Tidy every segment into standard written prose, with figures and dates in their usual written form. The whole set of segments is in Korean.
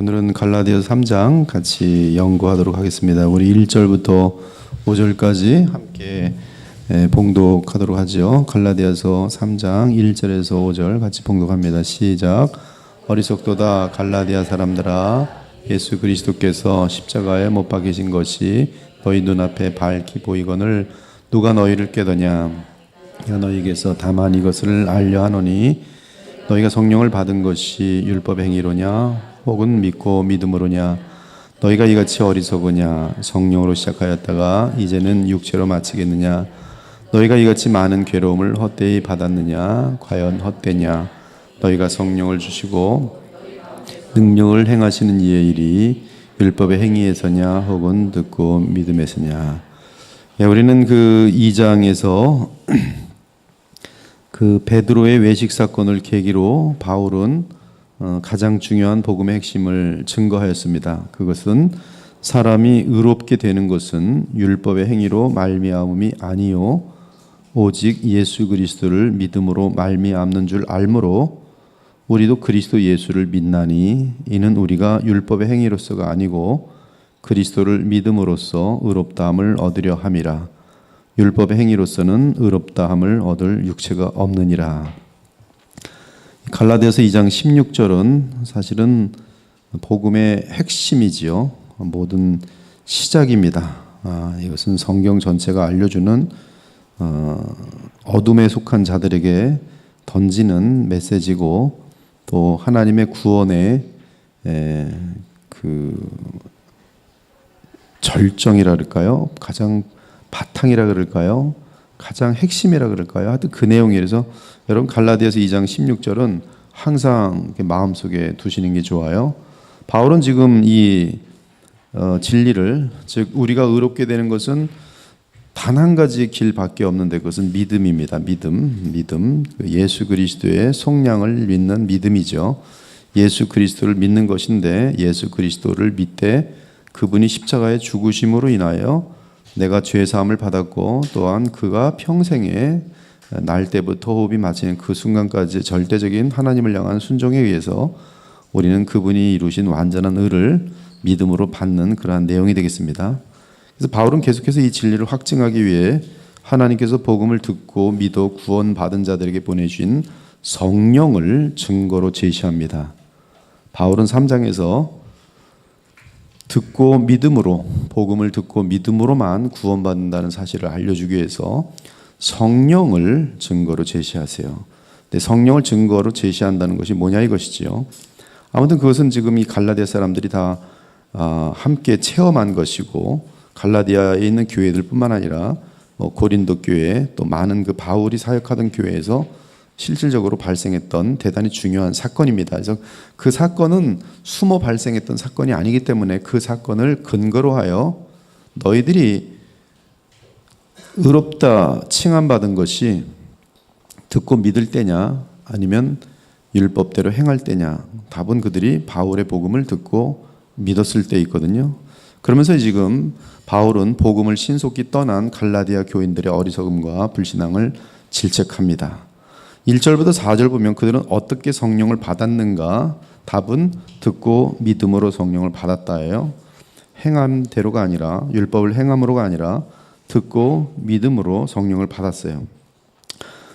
오늘은 갈라디아서 3장 같이 연구하도록 하겠습니다. 우리 1절부터 5절까지 함께 봉독하도록 하죠. 갈라디아서 3장 1절에서 5절 같이 봉독합니다. 시작. 어리석도다 갈라디아 사람들아, 예수 그리스도께서 십자가에 못 박히신 것이 너희 눈앞에 밝히 보이거늘 누가 너희를 깨더냐. 내가 너희에게서 다만 이것을 알려 하노니 너희가 성령을 받은 것이 율법의 행위로냐 혹은 믿고 믿음으로냐. 너희가 이같이 어리석으냐. 성령으로 시작하였다가 이제는 육체로 마치겠느냐. 너희가 이같이 많은 괴로움을 헛되이 받았느냐. 과연 헛되냐. 너희가 성령을 주시고 능력을 행하시는 이의 일이 율법의 행위에서냐 혹은 듣고 믿음에서냐. 우리는 그 2장에서 그 베드로의 외식 사건을 계기로 바울은 가장 중요한 복음의 핵심을 증거하였습니다. 그것은 사람이 의롭게 되는 것은 율법의 행위로 말미암음이 아니요 오직 예수 그리스도를 믿음으로 말미암는 줄 알므로 우리도 그리스도 예수를 믿나니 이는 우리가 율법의 행위로서가 아니고 그리스도를 믿음으로써 의롭다함을 얻으려 함이라. 율법의 행위로서는 의롭다함을 얻을 육체가 없느니라. 갈라디아서 2장 16절은 사실은 복음의 핵심이지요. 모든 시작입니다. 이것은 성경 전체가 알려주는 어둠에 속한 자들에게 던지는 메시지고 또 하나님의 구원의 그 절정이라 그럴까요? 가장 바탕이라 그럴까요? 가장 핵심이라 그럴까요? 하여튼 그 내용이라서 여러분 갈라디아서 2장 16절은 항상 마음속에 두시는 게 좋아요. 바울은 지금 이 진리를, 즉 우리가 의롭게 되는 것은 단 한 가지 길밖에 없는데 그것은 믿음입니다. 믿음. 예수 그리스도의 속량을 믿는 믿음이죠. 예수 그리스도를 믿는 것인데 예수 그리스도를 믿되 그분이 십자가에 죽으심으로 인하여 내가 죄 사함을 받았고 또한 그가 평생에 날 때부터 호흡이 마치는 그 순간까지 절대적인 하나님을 향한 순종에 의해서 우리는 그분이 이루신 완전한 의를 믿음으로 받는 그러한 내용이 되겠습니다. 그래서 바울은 계속해서 이 진리를 확증하기 위해 하나님께서 복음을 듣고 믿어 구원받은 자들에게 보내주신 성령을 증거로 제시합니다. 바울은 3장에서 듣고 믿음으로, 복음을 듣고 믿음으로만 구원받는다는 사실을 알려주기 위해서 성령을 증거로 제시하세요. 근데 성령을 증거로 제시한다는 것이 뭐냐 이것이지요. 아무튼 그것은 지금 이 갈라디아 사람들이 다 함께 체험한 것이고 갈라디아에 있는 교회들뿐만 아니라 고린도 교회 또 많은 그 바울이 사역하던 교회에서 실질적으로 발생했던 대단히 중요한 사건입니다. 그래서 그 사건은 숨어 발생했던 사건이 아니기 때문에 그 사건을 근거로 하여 너희들이 의롭다 칭함받은 것이 듣고 믿을 때냐 아니면 율법대로 행할 때냐. 답은 그들이 바울의 복음을 듣고 믿었을 때 있거든요. 그러면서 지금 바울은 복음을 신속히 떠난 갈라디아 교인들의 어리석음과 불신앙을 질책합니다. 1절부터 4절 보면 그들은 어떻게 성령을 받았는가? 답은 듣고 믿음으로 성령을 받았다예요. 행함대로가 아니라 율법을 행함으로가 아니라 듣고 믿음으로 성령을 받았어요.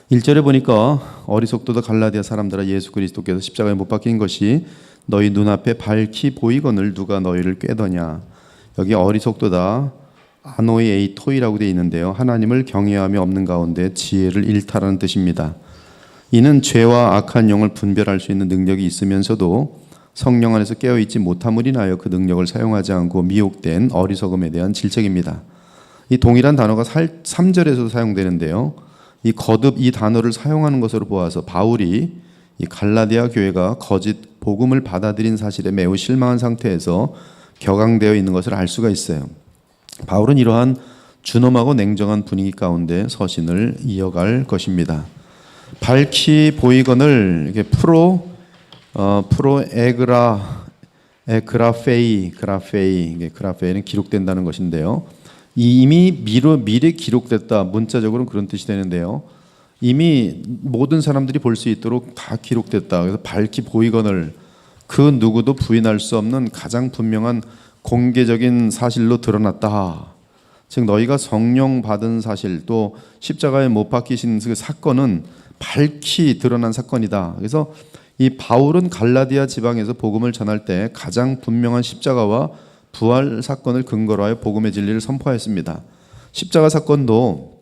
1절에 보니까 어리석도다 갈라디아 사람들아, 예수 그리스도께서 십자가에 못 박힌 것이 너희 눈앞에 밝히 보이거늘 누가 너희를 꾀더냐. 여기 어리석도다 아노이 토이라고 되어 있는데요. 하나님을 경외함이 없는 가운데 지혜를 일탈하는 뜻입니다. 이는 죄와 악한 영을 분별할 수 있는 능력이 있으면서도 성령 안에서 깨어있지 못함을 인하여 그 능력을 사용하지 않고 미혹된 어리석음에 대한 질책입니다. 이 동일한 단어가 3절에서도 사용되는데요. 이 거듭 이 단어를 사용하는 것으로 보아서 바울이 이 갈라디아 교회가 거짓 복음을 받아들인 사실에 매우 실망한 상태에서 격앙되어 있는 것을 알 수가 있어요. 바울은 이러한 준엄하고 냉정한 분위기 가운데 서신을 이어갈 것입니다. 밝히 보이거늘 이게 그라페이는 기록된다는 것인데요. 이미 미래 기록됐다. 문자적으로는 그런 뜻이 되는데요. 이미 모든 사람들이 볼 수 있도록 다 기록됐다. 그래서 밝히 보이거늘 그 누구도 부인할 수 없는 가장 분명한 공개적인 사실로 드러났다. 즉 너희가 성령 받은 사실, 또 십자가에 못 박히신 그 사건은 밝히 드러난 사건이다. 그래서 이 바울은 갈라디아 지방에서 복음을 전할 때 가장 분명한 십자가와 부활 사건을 근거로 하여 복음의 진리를 선포하였습니다. 십자가 사건도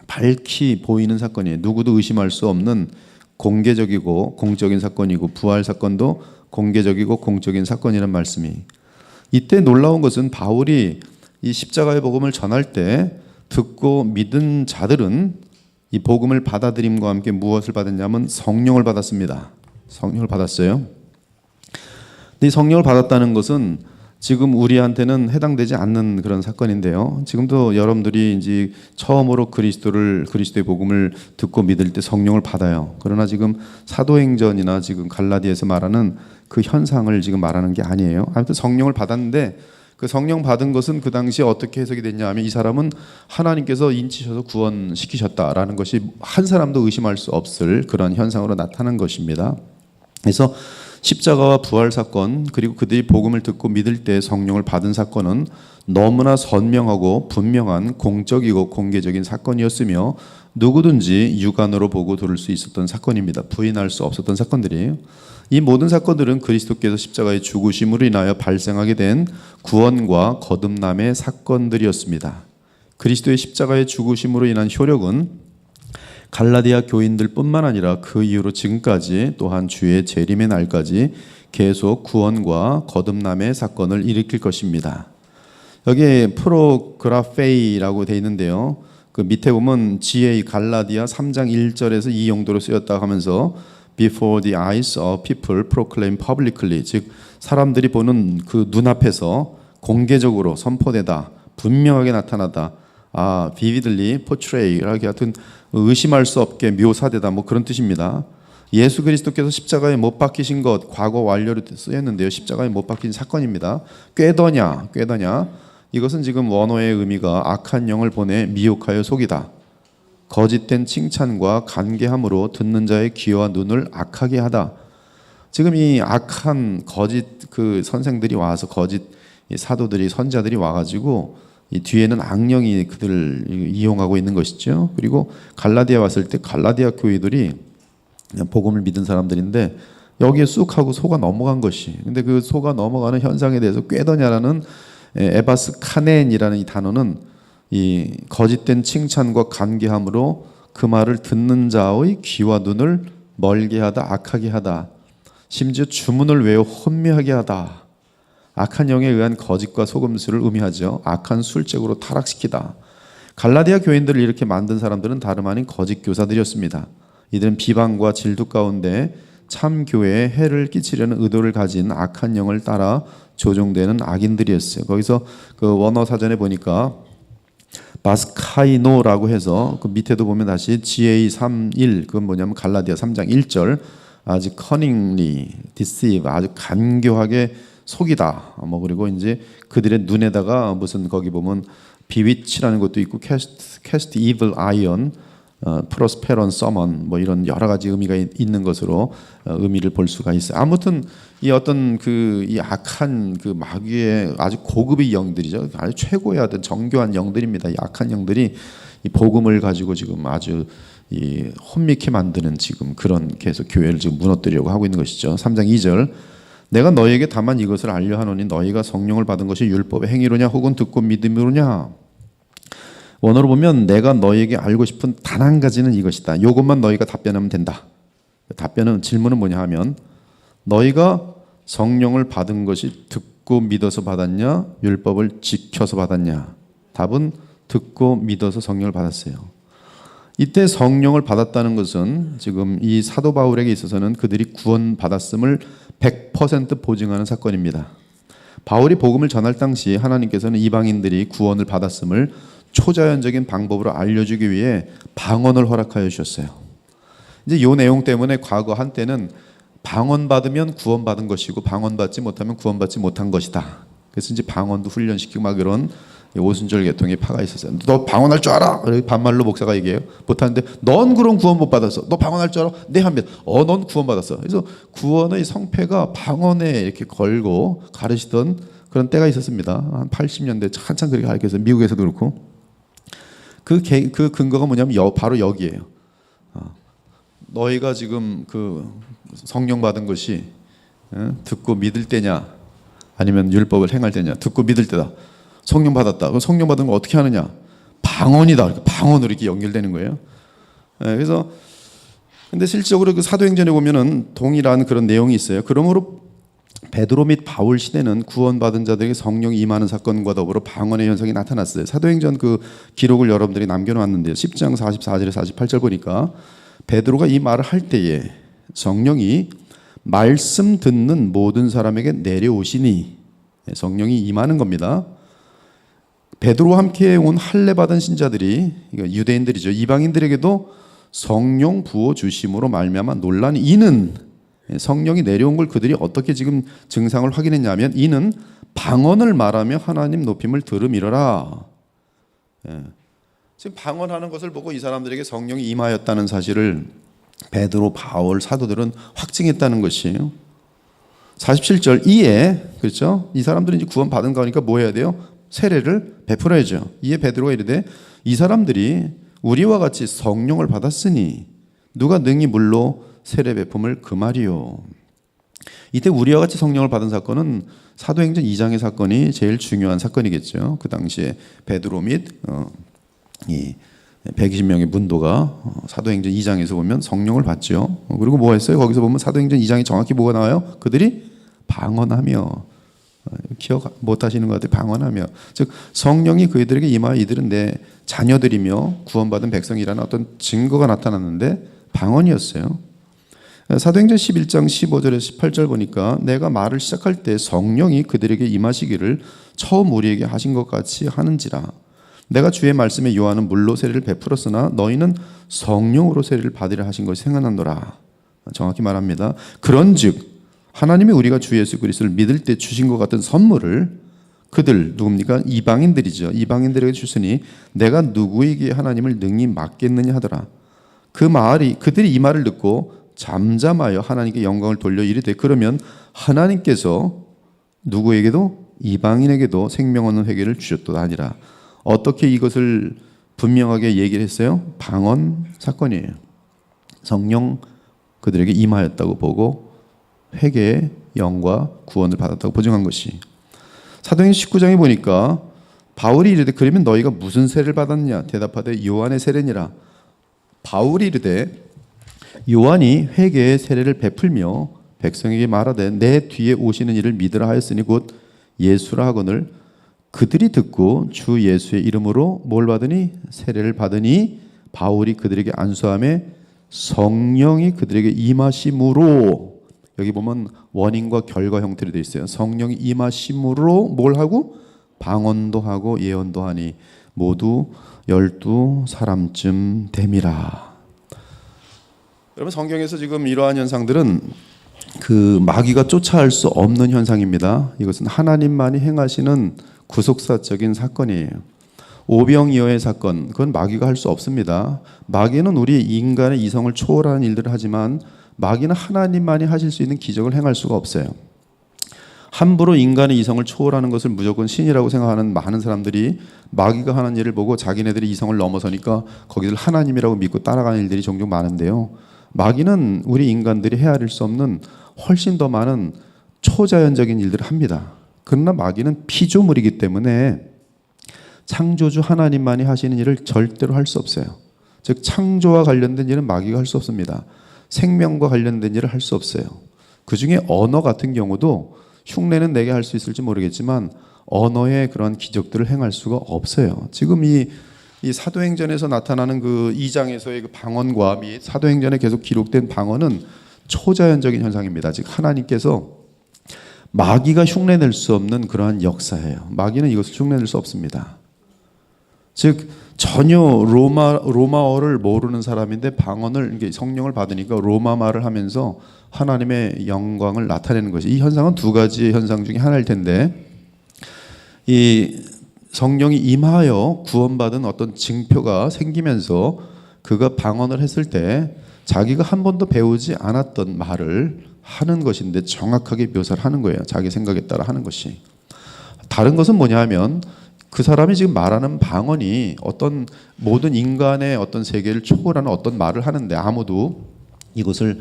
밝히 보이는 사건이에요. 누구도 의심할 수 없는 공개적이고 공적인 사건이고, 부활 사건도 공개적이고 공적인 사건이라는 말씀이. 이때 놀라운 것은 바울이 이 십자가의 복음을 전할 때 듣고 믿은 자들은 이 복음을 받아들임과 함께 무엇을 받았냐면 성령을 받았습니다. 성령을 받았어요. 근데 이 성령을 받았다는 것은 지금 우리한테는 해당되지 않는 그런 사건인데요. 지금도 여러분들이 이제 처음으로 그리스도의 복음을 듣고 믿을 때 성령을 받아요. 그러나 지금 사도행전이나 지금 갈라디아에서 말하는 그 현상을 지금 말하는 게 아니에요. 아무튼 성령을 받았는데 그 성령 받은 것은 그 당시에 어떻게 해석이 됐냐 하면 이 사람은 하나님께서 인치셔서 구원시키셨다라는 것이 한 사람도 의심할 수 없을 그런 현상으로 나타난 것입니다. 그래서 십자가와 부활 사건, 그리고 그들이 복음을 듣고 믿을 때 성령을 받은 사건은 너무나 선명하고 분명한 공적이고 공개적인 사건이었으며 누구든지 육안으로 보고 들을 수 있었던 사건입니다. 부인할 수 없었던 사건들이에요. 이 모든 사건들은 그리스도께서 십자가의 죽으심으로 인하여 발생하게 된 구원과 거듭남의 사건들이었습니다. 그리스도의 십자가의 죽으심으로 인한 효력은 갈라디아 교인들뿐만 아니라 그 이후로 지금까지, 또한 주의 재림의 날까지 계속 구원과 거듭남의 사건을 일으킬 것입니다. 여기에 프로그라페이라고 되어 있는데요. 그 밑에 보면 GA 갈라디아 3장 1절에서 이 용도로 쓰였다 하면서 Before the eyes of people proclaim publicly, 즉 사람들이 보는 그 눈앞에서 공개적으로 선포되다, 분명하게 나타나다, vividly portray, 같은 의심할 수 없게 묘사되다, 뭐 그런 뜻입니다. 예수 그리스도께서 십자가에 못 박히신 것, 과거 완료로 쓰였는데요. 십자가에 못 박힌 사건입니다. 꾀더냐. 이것은 지금 원어의 의미가 악한 영을 보내 미혹하여 속이다, 거짓된 칭찬과 간계함으로 듣는 자의 귀와 눈을 악하게 하다. 지금 이 악한 거짓 그 선생들이 와서, 거짓 사도들이, 선자들이 와가지고 이 뒤에는 악령이 그들을 이용하고 있는 것이죠. 그리고 갈라디아 왔을 때 갈라디아 교회들이 복음을 믿은 사람들인데 여기에 쑥 하고 속아 넘어간 것이. 근데 그 속아 넘어가는 현상에 대해서 꾀더냐라는 에바스 카넨이라는 이 단어는 이 거짓된 칭찬과 간계함으로 그 말을 듣는 자의 귀와 눈을 멀게 하다, 악하게 하다, 심지어 주문을 외워 혼미하게 하다. 악한 영에 의한 거짓과 속임수를 의미하죠. 악한 술책으로 타락시키다. 갈라디아 교인들을 이렇게 만든 사람들은 다름 아닌 거짓 교사들이었습니다. 이들은 비방과 질투 가운데 참 교회에 해를 끼치려는 의도를 가진 악한 영을 따라 조종되는 악인들이었어요. 거기서 그 원어 사전에 보니까 바스카이노라고 해서 그 밑에도 보면 다시 GA31, 그건 뭐냐면 갈라디아 3장 1절, 아주 cunningly deceive, 아주 간교하게 속이다. 뭐 그리고 이제 그들의 눈에다가 무슨 거기 보면 bewitch라는 것도 있고 cast evil eye on, prosperous summon, 뭐 이런 여러 가지 의미가 있는 것으로 의미를 볼 수가 있어요. 아무튼 이 어떤 이 악한 그 마귀의 아주 고급의 영들이죠. 아주 최고의 어떤 정교한 영들입니다. 이 악한 영들이 이 복음을 가지고 지금 아주 이 혼미케 만드는 지금 그런 계속 교회를 지금 무너뜨리려고 하고 있는 것이죠. 3장 2절. 내가 너희에게 다만 이것을 알려 하노니 너희가 성령을 받은 것이 율법의 행위로냐 혹은 듣고 믿음으로냐. 원어로 보면 내가 너희에게 알고 싶은 단 한 가지는 이것이다. 이것만 너희가 답변하면 된다. 질문은 뭐냐 하면 너희가 성령을 받은 것이 듣고 믿어서 받았냐, 율법을 지켜서 받았냐. 답은 듣고 믿어서 성령을 받았어요. 이때 성령을 받았다는 것은 지금 이 사도 바울에게 있어서는 그들이 구원받았음을 100% 보증하는 사건입니다. 바울이 복음을 전할 당시 하나님께서는 이방인들이 구원을 받았음을 초자연적인 방법으로 알려주기 위해 방언을 허락하여 주셨어요. 이제 이 내용 때문에 과거 한때는 방언받으면 구원받은 것이고 방언받지 못하면 구원받지 못한 것이다. 그래서 이제 방언도 훈련시키고 막 이런 오순절 계통의 파가 있었어요. 너 방언할 줄 알아? 반말로 목사가 얘기해요. 못하는데 넌 그럼 구원 못 받았어. 너 방언할 줄 알아? 네 하면 넌 구원 받았어. 그래서 구원의 성패가 방언에 이렇게 걸고 가르치던 그런 때가 있었습니다. 한 80년대 한참 그렇게 가르쳐서 미국에서도 그렇고 그 근거가 뭐냐면 바로 여기에요. 너희가 지금 그 성령 받은 것이 듣고 믿을 때냐 아니면 율법을 행할 때냐. 듣고 믿을 때다. 성령 받았다. 그럼 성령 받은 거 어떻게 하느냐? 방언이다. 이렇게 방언으로 이렇게 연결되는 거예요. 그래서 근데 실질적으로 그 사도행전에 보면은 동일한 그런 내용이 있어요. 그러므로 베드로 및 바울 시대는 구원받은 자들에게 성령이 임하는 사건과 더불어 방언의 현상이 나타났어요. 사도행전 그 기록을 여러분들이 남겨놨는데요. 10장 44절에 48절 보니까 베드로가 이 말을 할 때에 성령이 말씀 듣는 모든 사람에게 내려오시니 성령이 임하는 겁니다. 베드로와 함께 온 할례 받은 신자들이 유대인들이죠. 이방인들에게도 성령 부어 주심으로 말미암아 논란이 이는 성령이 내려온 걸 그들이 어떻게 지금 증상을 확인했냐면 이는 방언을 말하며 하나님 높임을 들음이러라. 지금 방언하는 것을 보고 이 사람들에게 성령이 임하였다는 사실을 베드로, 바울, 사도들은 확증했다는 것이에요. 47절 이에 그렇죠? 이 사람들은 이제 구원 받은 거니까 뭐 해야 돼요? 세례를 베풀어야죠. 이에 베드로가 이르되 이 사람들이 우리와 같이 성령을 받았으니 누가 능히 물로 세례 베품을 금하리요. 이때 우리와 같이 성령을 받은 사건은 사도행전 2장의 사건이 제일 중요한 사건이겠죠. 그 당시에 베드로 및 이 120명의 문도가 사도행전 2장에서 보면 성령을 받죠. 그리고 뭐 했어요? 거기서 보면 사도행전 2장이 정확히 뭐가 나와요? 그들이 방언하며 기억 못 하시는 것 같아요. 방언하며 즉 성령이 그들에게 임하여 이들은 내 자녀들이며 구원받은 백성이라는 어떤 증거가 나타났는데 방언이었어요. 사도행전 11장 15절에서 18절 보니까 내가 말을 시작할 때 성령이 그들에게 임하시기를 처음 우리에게 하신 것 같이 하는지라. 내가 주의 말씀에 요한은 물로 세례를 베풀었으나 너희는 성령으로 세례를 받으려 하신 것이 생각난노라. 정확히 말합니다. 그런즉 하나님이 우리가 주 예수 그리스도를 믿을 때 주신 것 같은 선물을 그들 누굽니까? 이방인들이죠. 이방인들에게 주시니 내가 누구에게 하나님을 능히 맡겠느냐 하더라. 그들이 이 말을 듣고 잠잠하여 하나님께 영광을 돌려 이르되 그러면 하나님께서 누구에게도 이방인에게도 생명 얻는 회개를 주셨도다 하니라. 어떻게 이것을 분명하게 얘기를 했어요? 방언 사건이에요. 성령 그들에게 임하였다고 보고 회개의 영과 구원을 받았다고 보증한 것이. 사도행전 19장에 보니까 바울이 이르되 그러면 너희가 무슨 세례를 받았느냐 대답하되 요한의 세례니라. 바울이 이르되 요한이 회개의 세례를 베풀며 백성에게 말하되 내 뒤에 오시는 이를 믿으라 하였으니 곧 예수라 하거늘 그들이 듣고 주 예수의 이름으로 뭘 받으니 세례를 받으니 바울이 그들에게 안수함에 성령이 그들에게 임하심으로 여기 보면 원인과 결과 형태로 되어 있어요. 성령이 임하심으로 뭘 하고 방언도 하고 예언도 하니 모두 12사람쯤 됨이라. 여러분 성경에서 지금 이러한 현상들은 그 마귀가 쫓아할 수 없는 현상입니다. 이것은 하나님만이 행하시는 구속사적인 사건이에요. 오병이어의 사건, 그건 마귀가 할 수 없습니다. 마귀는 우리 인간의 이성을 초월하는 일들을 하지만 마귀는 하나님만이 하실 수 있는 기적을 행할 수가 없어요. 함부로 인간의 이성을 초월하는 것을 무조건 신이라고 생각하는 많은 사람들이 마귀가 하는 일을 보고 자기네들이 이성을 넘어서니까 거기를 하나님이라고 믿고 따라가는 일들이 종종 많은데요. 마귀는 우리 인간들이 헤아릴 수 없는 훨씬 더 많은 초자연적인 일들을 합니다. 그러나 마귀는 피조물이기 때문에 창조주 하나님만이 하시는 일을 절대로 할 수 없어요. 즉 창조와 관련된 일은 마귀가 할 수 없습니다. 생명과 관련된 일을 할 수 없어요. 그 중에 언어 같은 경우도 흉내는 내게 할 수 있을지 모르겠지만 언어의 그런 기적들을 행할 수가 없어요. 지금 이 사도행전에서 나타나는 그 2장에서의 그 방언과 및 사도행전에 계속 기록된 방언은 초자연적인 현상입니다. 즉 하나님께서 마귀가 흉내낼 수 없는 그러한 역사예요. 마귀는 이것을 흉내낼 수 없습니다. 즉 전혀 로마어를 모르는 사람인데 방언을 성령을 받으니까 로마 말을 하면서 하나님의 영광을 나타내는 것이 이 현상은 두 가지 현상 중에 하나일 텐데 이 성령이 임하여 구원받은 어떤 징표가 생기면서 그가 방언을 했을 때 자기가 한 번도 배우지 않았던 말을 하는 것인데 정확하게 묘사를 하는 거예요. 자기 생각에 따라 하는 것이. 다른 것은 뭐냐 하면 그 사람이 지금 말하는 방언이 어떤 모든 인간의 어떤 세계를 초월하는 어떤 말을 하는데 아무도 이것을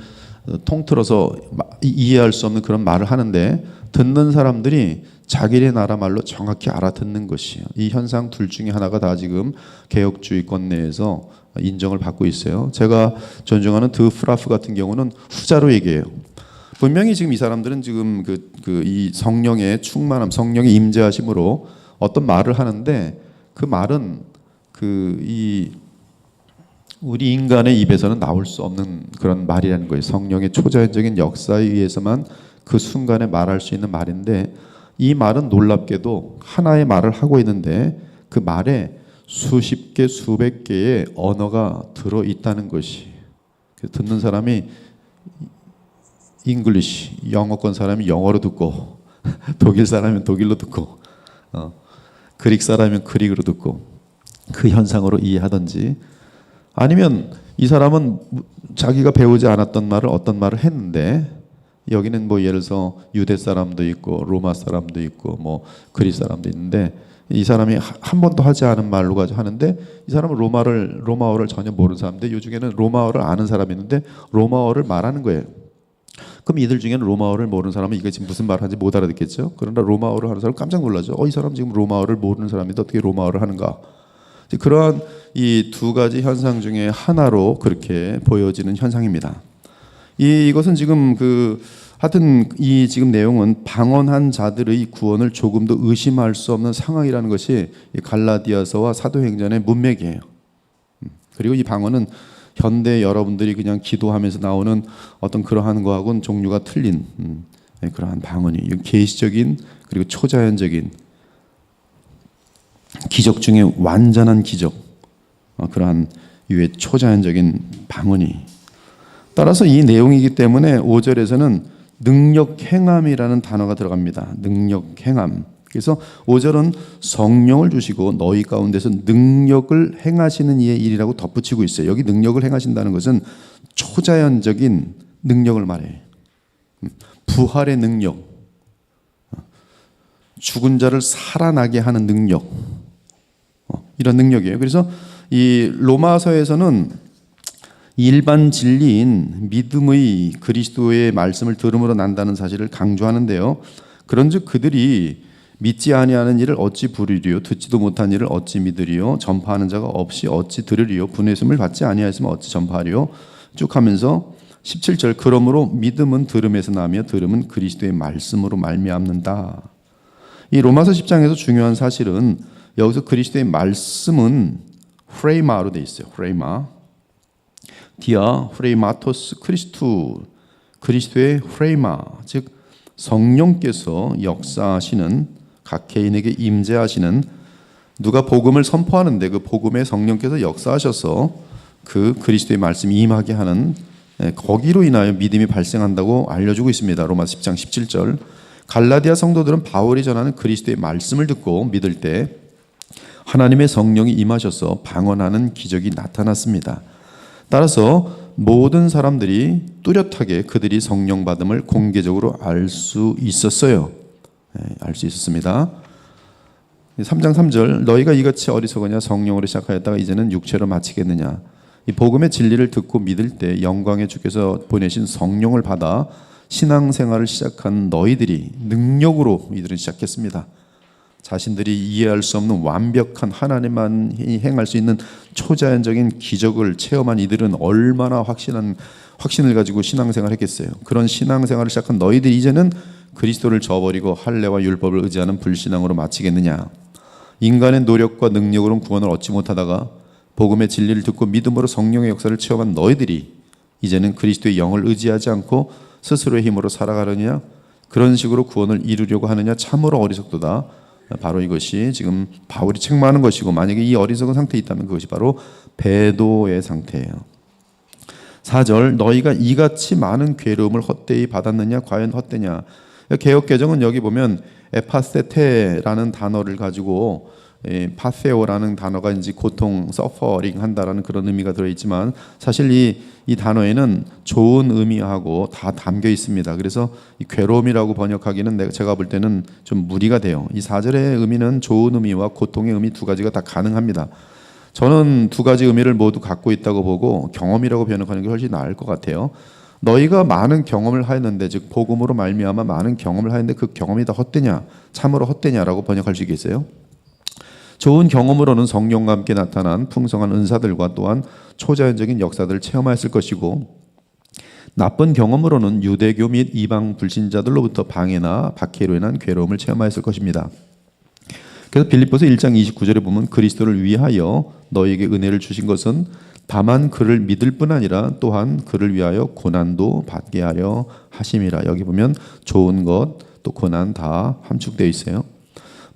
통틀어서 이해할 수 없는 그런 말을 하는데 듣는 사람들이 자기네 나라 말로 정확히 알아듣는 것이에요. 이 현상 둘 중에 하나가 다 지금 개혁주의권 내에서 인정을 받고 있어요. 제가 존중하는 드 프라프 같은 경우는 후자로 얘기해요. 분명히 지금 이 사람들은 지금 이 성령의 충만함, 성령의 임재하심으로 어떤 말을 하는데 그 말은 우리 인간의 입에서는 나올 수 없는 그런 말이라는 거예요. 성령의 초자연적인 역사에 의해서만 그 순간에 말할 수 있는 말인데 이 말은 놀랍게도 하나의 말을 하고 있는데 그 말에 수십 개, 수백 개의 언어가 들어 있다는 것이. 듣는 사람이 잉글리시, 영어권 사람이 영어로 듣고 독일 사람은 독일로 듣고 그릭 사람은 그릭으로 듣고 그 현상으로 이해하든지 아니면 이 사람은 자기가 배우지 않았던 말을 어떤 말을 했는데 여기는 뭐 예를 들어서 유대 사람도 있고 로마 사람도 있고 뭐 그리스 사람도 있는데 이 사람이 한 번도 하지 않은 말로 가지고 하는데 이 사람은 로마어를 전혀 모르는 사람인데 이 중에는 로마어를 아는 사람이 있는데 로마어를 말하는 거예요. 그럼 이들 중에는 로마어를 모르는 사람은 이게 지금 무슨 말 하는지 못 알아듣겠죠. 그러나 로마어를 하는 사람은 깜짝 놀라죠. 이 사람 지금 로마어를 모르는 사람인데 어떻게 로마어를 하는가. 그러한 이 두 가지 현상 중에 하나로 그렇게 보여지는 현상입니다. 이것은 지금 하여튼 이 지금 내용은 방언한 자들의 구원을 조금도 의심할 수 없는 상황이라는 것이 갈라디아서와 사도행전의 문맥이에요. 그리고 이 방언은 현대 여러분들이 그냥 기도하면서 나오는 어떤 그러한 거하고는 종류가 틀린 그러한 방언이 계시적인 그리고 초자연적인 기적 중에 완전한 기적, 그러한 유의 초자연적인 방언이. 따라서 이 내용이기 때문에 5절에서는 능력 행함이라는 단어가 들어갑니다. 능력 행함. 그래서 5절은 성령을 주시고 너희 가운데서 능력을 행하시는 이의 일이라고 덧붙이고 있어요. 여기 능력을 행하신다는 것은 초자연적인 능력을 말해요. 부활의 능력, 죽은 자를 살아나게 하는 능력, 이런 능력이에요. 그래서 이 로마서에서는 일반 진리인 믿음의 그리스도의 말씀을 들음으로 난다는 사실을 강조하는데요. 그런즉 그들이 믿지 아니하는 일을 어찌 부르리요, 듣지도 못한 일을 어찌 믿으리요, 전파하는 자가 없이 어찌 들으리요, 분했음을 받지 아니하였으면 어찌 전파하리요. 쭉 하면서 17절 그러므로 믿음은 들음에서 나며 들음은 그리스도의 말씀으로 말미암는다. 이 로마서 10장에서 중요한 사실은 여기서 그리스도의 말씀은 프레이마로 돼 있어요. 프레이마. 디아 프레이마토스 크리스투. 그리스도의 프레이마, 즉 성령께서 역사하시는 각 개인에게 임재하시는, 누가 복음을 선포하는데 그 복음에 성령께서 역사하셔서 그 그리스도의 말씀이 임하게 하는, 거기로 인하여 믿음이 발생한다고 알려주고 있습니다. 로마서 10장 17절. 갈라디아 성도들은 바울이 전하는 그리스도의 말씀을 듣고 믿을 때 하나님의 성령이 임하셔서 방언하는 기적이 나타났습니다. 따라서 모든 사람들이 뚜렷하게 그들이 성령 받음을 공개적으로 알 수 있었어요. 알 수 있었습니다. 3장 3절 너희가 이같이 어리석으냐 성령으로 시작하였다가 이제는 육체로 마치겠느냐. 이 복음의 진리를 듣고 믿을 때 영광의 주께서 보내신 성령을 받아 신앙생활을 시작한 너희들이 능력으로 이들은 시작했습니다. 자신들이 이해할 수 없는 완벽한 하나님만 행할 수 있는 초자연적인 기적을 체험한 이들은 얼마나 확신을 가지고 신앙생활을 했겠어요. 그런 신앙생활을 시작한 너희들이 이제는 그리스도를 저버리고 할례와 율법을 의지하는 불신앙으로 마치겠느냐. 인간의 노력과 능력으로는 구원을 얻지 못하다가 복음의 진리를 듣고 믿음으로 성령의 역사를 체험한 너희들이 이제는 그리스도의 영을 의지하지 않고 스스로의 힘으로 살아가느냐, 그런 식으로 구원을 이루려고 하느냐, 참으로 어리석도다. 바로 이것이 지금 바울이 책망하는 것이고, 만약에 이 어리석은 상태에 있다면 그것이 바로 배도의 상태예요. 4절 너희가 이같이 많은 괴로움을 헛되이 받았느냐, 과연 헛되냐. 개역개정은 여기 보면 에파세테라는 단어를 가지고 파세오라는 단어가 이제 고통, 서퍼링 한다라는 그런 의미가 들어있지만 사실 이 단어에는 좋은 의미하고 다 담겨 있습니다. 그래서 이 괴로움이라고 번역하기는 제가 볼 때는 좀 무리가 돼요. 이 4절의 의미는 좋은 의미와 고통의 의미 두 가지가 다 가능합니다. 저는 두 가지 의미를 모두 갖고 있다고 보고 경험이라고 번역하는 게 훨씬 나을 것 같아요. 너희가 많은 경험을 하였는데, 즉 복음으로 말미암아 많은 경험을 하였는데 그 경험이 다 헛되냐, 참으로 헛되냐라고 번역할 수 있겠어요? 좋은 경험으로는 성령과 함께 나타난 풍성한 은사들과 또한 초자연적인 역사들을 체험하였을 것이고, 나쁜 경험으로는 유대교 및 이방 불신자들로부터 방해나 박해로 인한 괴로움을 체험하였을 것입니다. 그래서 빌립보서 1장 29절에 보면 그리스도를 위하여 너희에게 은혜를 주신 것은 다만 그를 믿을 뿐 아니라 또한 그를 위하여 고난도 받게 하려 하심이라. 여기 보면 좋은 것 또 고난 다 함축되어 있어요.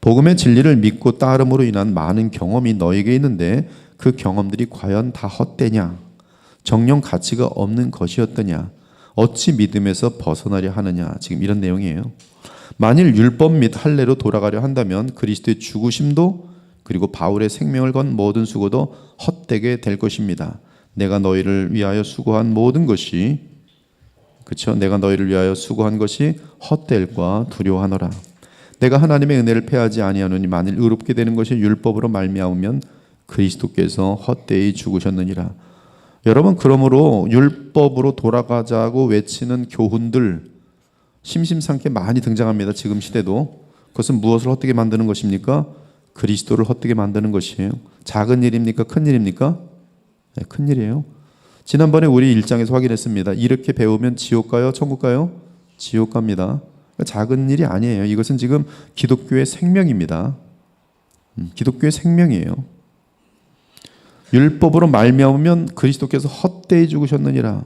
복음의 진리를 믿고 따름으로 인한 많은 경험이 너에게 있는데 그 경험들이 과연 다 헛되냐? 정령 가치가 없는 것이었더냐? 어찌 믿음에서 벗어나려 하느냐? 지금 이런 내용이에요. 만일 율법 및 할례로 돌아가려 한다면 그리스도의 죽으심도 그리고 바울의 생명을 건 모든 수고도 헛되게 될 것입니다. 내가 너희를 위하여 수고한 모든 것이, 그렇죠? 내가 너희를 위하여 수고한 것이 헛될까 두려워하노라. 내가 하나님의 은혜를 패하지 아니하노니 만일 의롭게 되는 것이 율법으로 말미암으면 그리스도께서 헛되이 죽으셨느니라. 여러분, 그러므로 율법으로 돌아가자고 외치는 교훈들 심심찮게 많이 등장합니다. 지금 시대도. 그것은 무엇을 헛되게 만드는 것입니까? 그리스도를 헛되게 만드는 것이에요. 작은 일입니까? 큰 일입니까? 네, 큰 일이에요. 지난번에 우리 1장에서 확인했습니다. 이렇게 배우면 지옥 가요? 천국 가요? 지옥 갑니다. 그러니까 작은 일이 아니에요. 이것은 지금 기독교의 생명입니다. 기독교의 생명이에요. 율법으로 말미암으면 그리스도께서 헛되이 죽으셨느니라.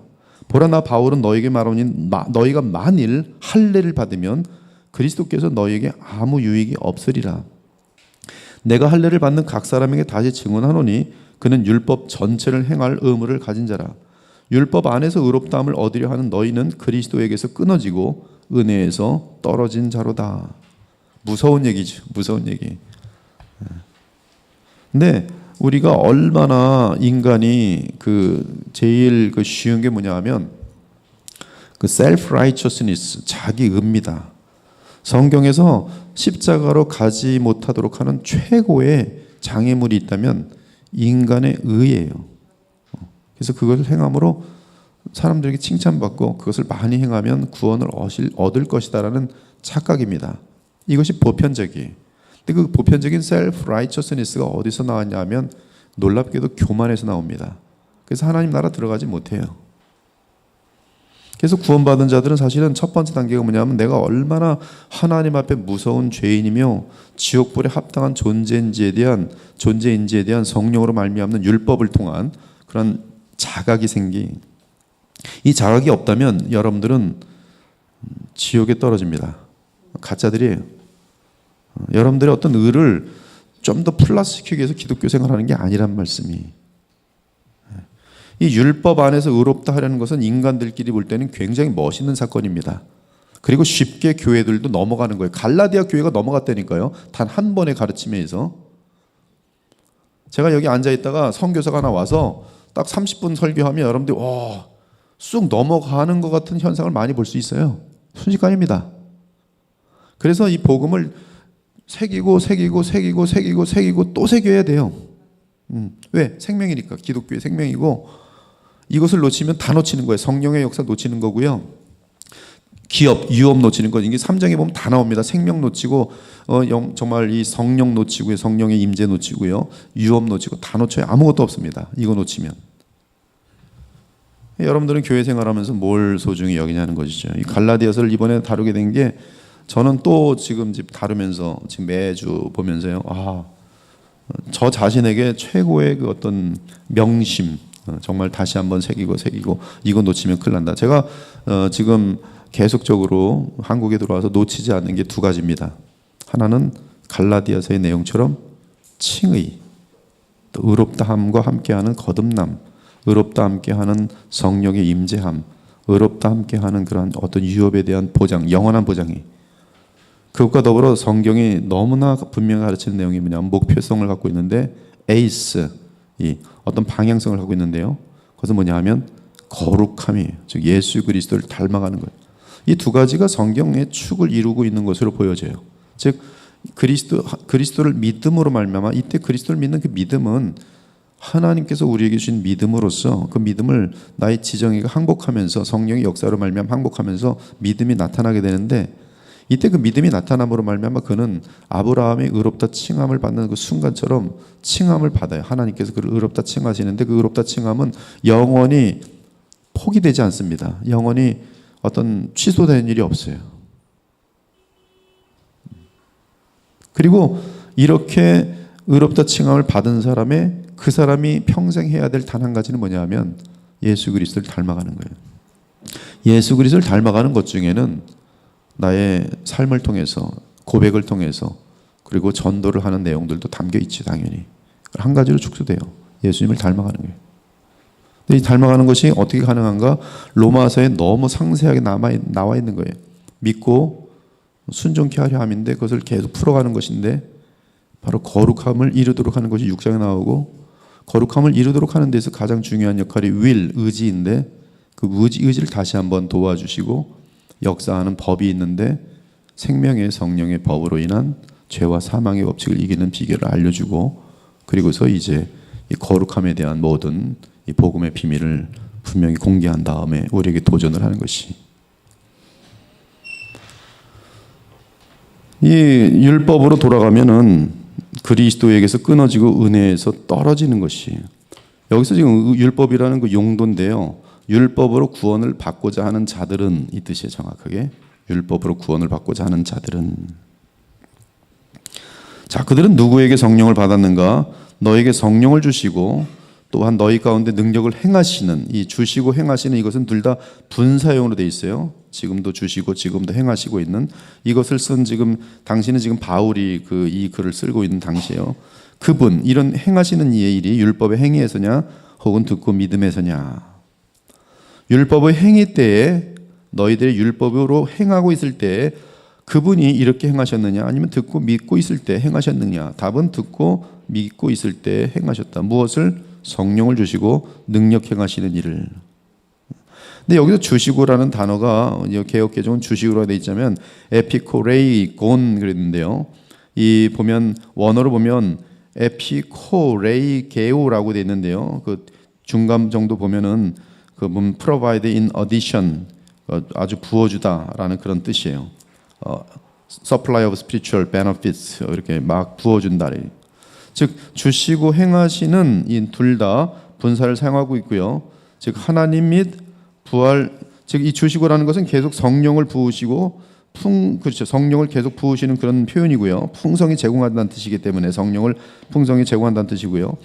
보라, 나 바울은 너에게 말하니 너희가 만일 할례를 받으면 그리스도께서 너희에게 아무 유익이 없으리라. 내가 할례를 받는 각 사람에게 다시 증언하노니 그는 율법 전체를 행할 의무를 가진 자라. 율법 안에서 의롭다함을 얻으려 하는 너희는 그리스도에게서 끊어지고 은혜에서 떨어진 자로다. 무서운 얘기죠. 무서운 얘기. 근데 우리가 얼마나 인간이 제일 쉬운 게 뭐냐 하면 self righteousness, 자기 의입니다. 성경에서 십자가로 가지 못하도록 하는 최고의 장애물이 있다면 인간의 의예요. 그래서 그것을 행함으로 사람들에게 칭찬받고 그것을 많이 행하면 구원을 얻을 것이다라는 착각입니다. 이것이 보편적이에요. 근데 그 보편적인 self righteousness가 어디서 나왔냐 하면 놀랍게도 교만에서 나옵니다. 그래서 하나님 나라 들어가지 못해요. 그래서 구원받은 자들은 사실은 첫 번째 단계가 뭐냐면 내가 얼마나 하나님 앞에 무서운 죄인이며 지옥불에 합당한 존재인지에 대한 성령으로 말미암는 율법을 통한 그런 자각이 이 자각이 없다면 여러분들은 지옥에 떨어집니다. 가짜들이에요. 여러분들의 어떤 의를 좀 더 플러스시키기 위해서 기독교 생활하는 게 아니란 말씀이. 이 율법 안에서 의롭다 하려는 것은 인간들끼리 볼 때는 굉장히 멋있는 사건입니다. 그리고 쉽게 교회들도 넘어가는 거예요. 갈라디아 교회가 넘어갔다니까요. 단 한 번의 가르침에 의해서. 제가 여기 앉아있다가 선교사가 하나 와서 딱 30분 설교하면 여러분들이 쑥 넘어가는 것 같은 현상을 많이 볼 수 있어요. 순식간입니다. 그래서 이 복음을 새기고 또 새겨야 돼요. 왜? 생명이니까. 기독교의 생명이고 이것을 놓치면 다 놓치는 거예요. 성령의 역사 놓치는 거고요. 기업, 유업 놓치는 거. 이게 3장에 보면 다 나옵니다. 생명 놓치고 정말 이 성령 놓치고요. 성령의 임재 놓치고요. 유업 놓치고 다 놓쳐요. 아무것도 없습니다. 이거 놓치면. 여러분들은 교회 생활하면서 뭘 소중히 여기냐는 것이죠. 이 갈라디아서를 이번에 다루게 된 게 저는 또 지금 다루면서 지금 매주 보면서요. 저 자신에게 최고의 그 어떤 명심, 정말 다시 한번 새기고 이거 놓치면 큰일 난다. 제가 지금 계속적으로 한국에 들어와서 놓치지 않는 게 두 가지입니다. 하나는 갈라디아서의 내용처럼 칭의, 또 의롭다함과 함께하는 거듭남, 의롭다 함께하는 성령의 임재함, 의롭다 함께하는 그런 어떤 유업에 대한 보장, 영원한 보장이. 그것과 더불어 성경이 너무나 분명히 가르치는 내용이 뭐냐면 목표성을 갖고 있는데 에이스, 이 어떤 방향성을 갖고 있는데요. 그것은 뭐냐 하면 거룩함이에요. 즉 예수 그리스도를 닮아가는 거예요. 이 두 가지가 성경의 축을 이루고 있는 것으로 보여져요. 즉 그리스도를 믿음으로 말미암아 이때 그리스도를 믿는 그 믿음은 하나님께서 우리에게 주신 믿음으로써 그 믿음을 나의 지정이가 항복하면서 성령의 역사로 말미암아 항복하면서 믿음이 나타나게 되는데 이때 그 믿음이 나타남으로 말미암아 그는 아브라함이 의롭다 칭함을 받는 그 순간처럼 칭함을 받아요. 하나님께서 그를 의롭다 칭하시는데 그 의롭다 칭함은 영원히 포기되지 않습니다. 영원히 어떤 취소되는 일이 없어요. 그리고 이렇게 의롭다 칭함을 받은 사람의 그 사람이 평생 해야 될 단 한 가지는 뭐냐 하면 예수 그리스도를 닮아가는 거예요. 예수 그리스도를 닮아가는 것 중에는 나의 삶을 통해서 고백을 통해서 그리고 전도를 하는 내용들도 담겨 있지 당연히. 한 가지로 축소돼요. 예수님을 닮아가는 거예요. 근데 이 닮아가는 것이 어떻게 가능한가? 로마서에 너무 상세하게 나와 있는 거예요. 믿고 순종케 하려 함인데 그것을 계속 풀어가는 것인데 바로 거룩함을 이루도록 하는 것이 6장에 나오고 거룩함을 이루도록 하는 데서 가장 중요한 역할이 의지인데 그 의지를 다시 한번 도와주시고 역사하는 법이 있는데 생명의 성령의 법으로 인한 죄와 사망의 법칙을 이기는 비결을 알려주고 그리고서 이제 이 거룩함에 대한 모든 이 복음의 비밀을 분명히 공개한 다음에 우리에게 도전을 하는 것이 이 율법으로 돌아가면은 그리스도에게서 끊어지고 은혜에서 떨어지는 것이 여기서 지금 율법이라는 그 용도인데요. 율법으로 구원을 받고자 하는 자들은 이 뜻이에요. 정확하게 율법으로 구원을 받고자 하는 자들은 자 그들은 누구에게 성령을 받았는가? 너에게 성령을 주시고 또한 너희 가운데 능력을 행하시는 이 주시고 행하시는 이것은 둘 다 분사형으로 돼 있어요. 지금도 주시고 지금도 행하시고 있는 이것을 쓴 지금 당신은 지금 바울이 이 글을 쓰고 있는 당시에요. 그분 이런 행하시는 이의 일이 율법의 행위에서냐 혹은 듣고 믿음에서냐. 율법의 행위 때에 너희들의 율법으로 행하고 있을 때 그분이 이렇게 행하셨느냐 아니면 듣고 믿고 있을 때 행하셨느냐. 답은 듣고 믿고 있을 때 행하셨다. 무엇을? 성령을 주시고 능력 행하시는 일을. 근데 여기서 주시고라는 단어가 개역개정은 주시고로 되어 있자면 에피코레이곤 그랬는데요. 이 보면 원어로 보면 에피코레이게오라고 되어 있는데요. 그 중간 정도 보면은 그 provide in addition 아주 부어주다라는 그런 뜻이에요. supply of spiritual benefits 이렇게 막 부어준다. 즉 주시고 행하시는 이 둘 다 분사를 사용하고 있고요. 즉 하나님 및 부활 즉 이 주시고라는 것은 계속 성령을 부으시고 그렇죠. 성령을 계속 부으시는 그런 표현이고요. 풍성히 제공한다는 뜻이기 때문에 성령을 풍성히 제공한다는 뜻이고요.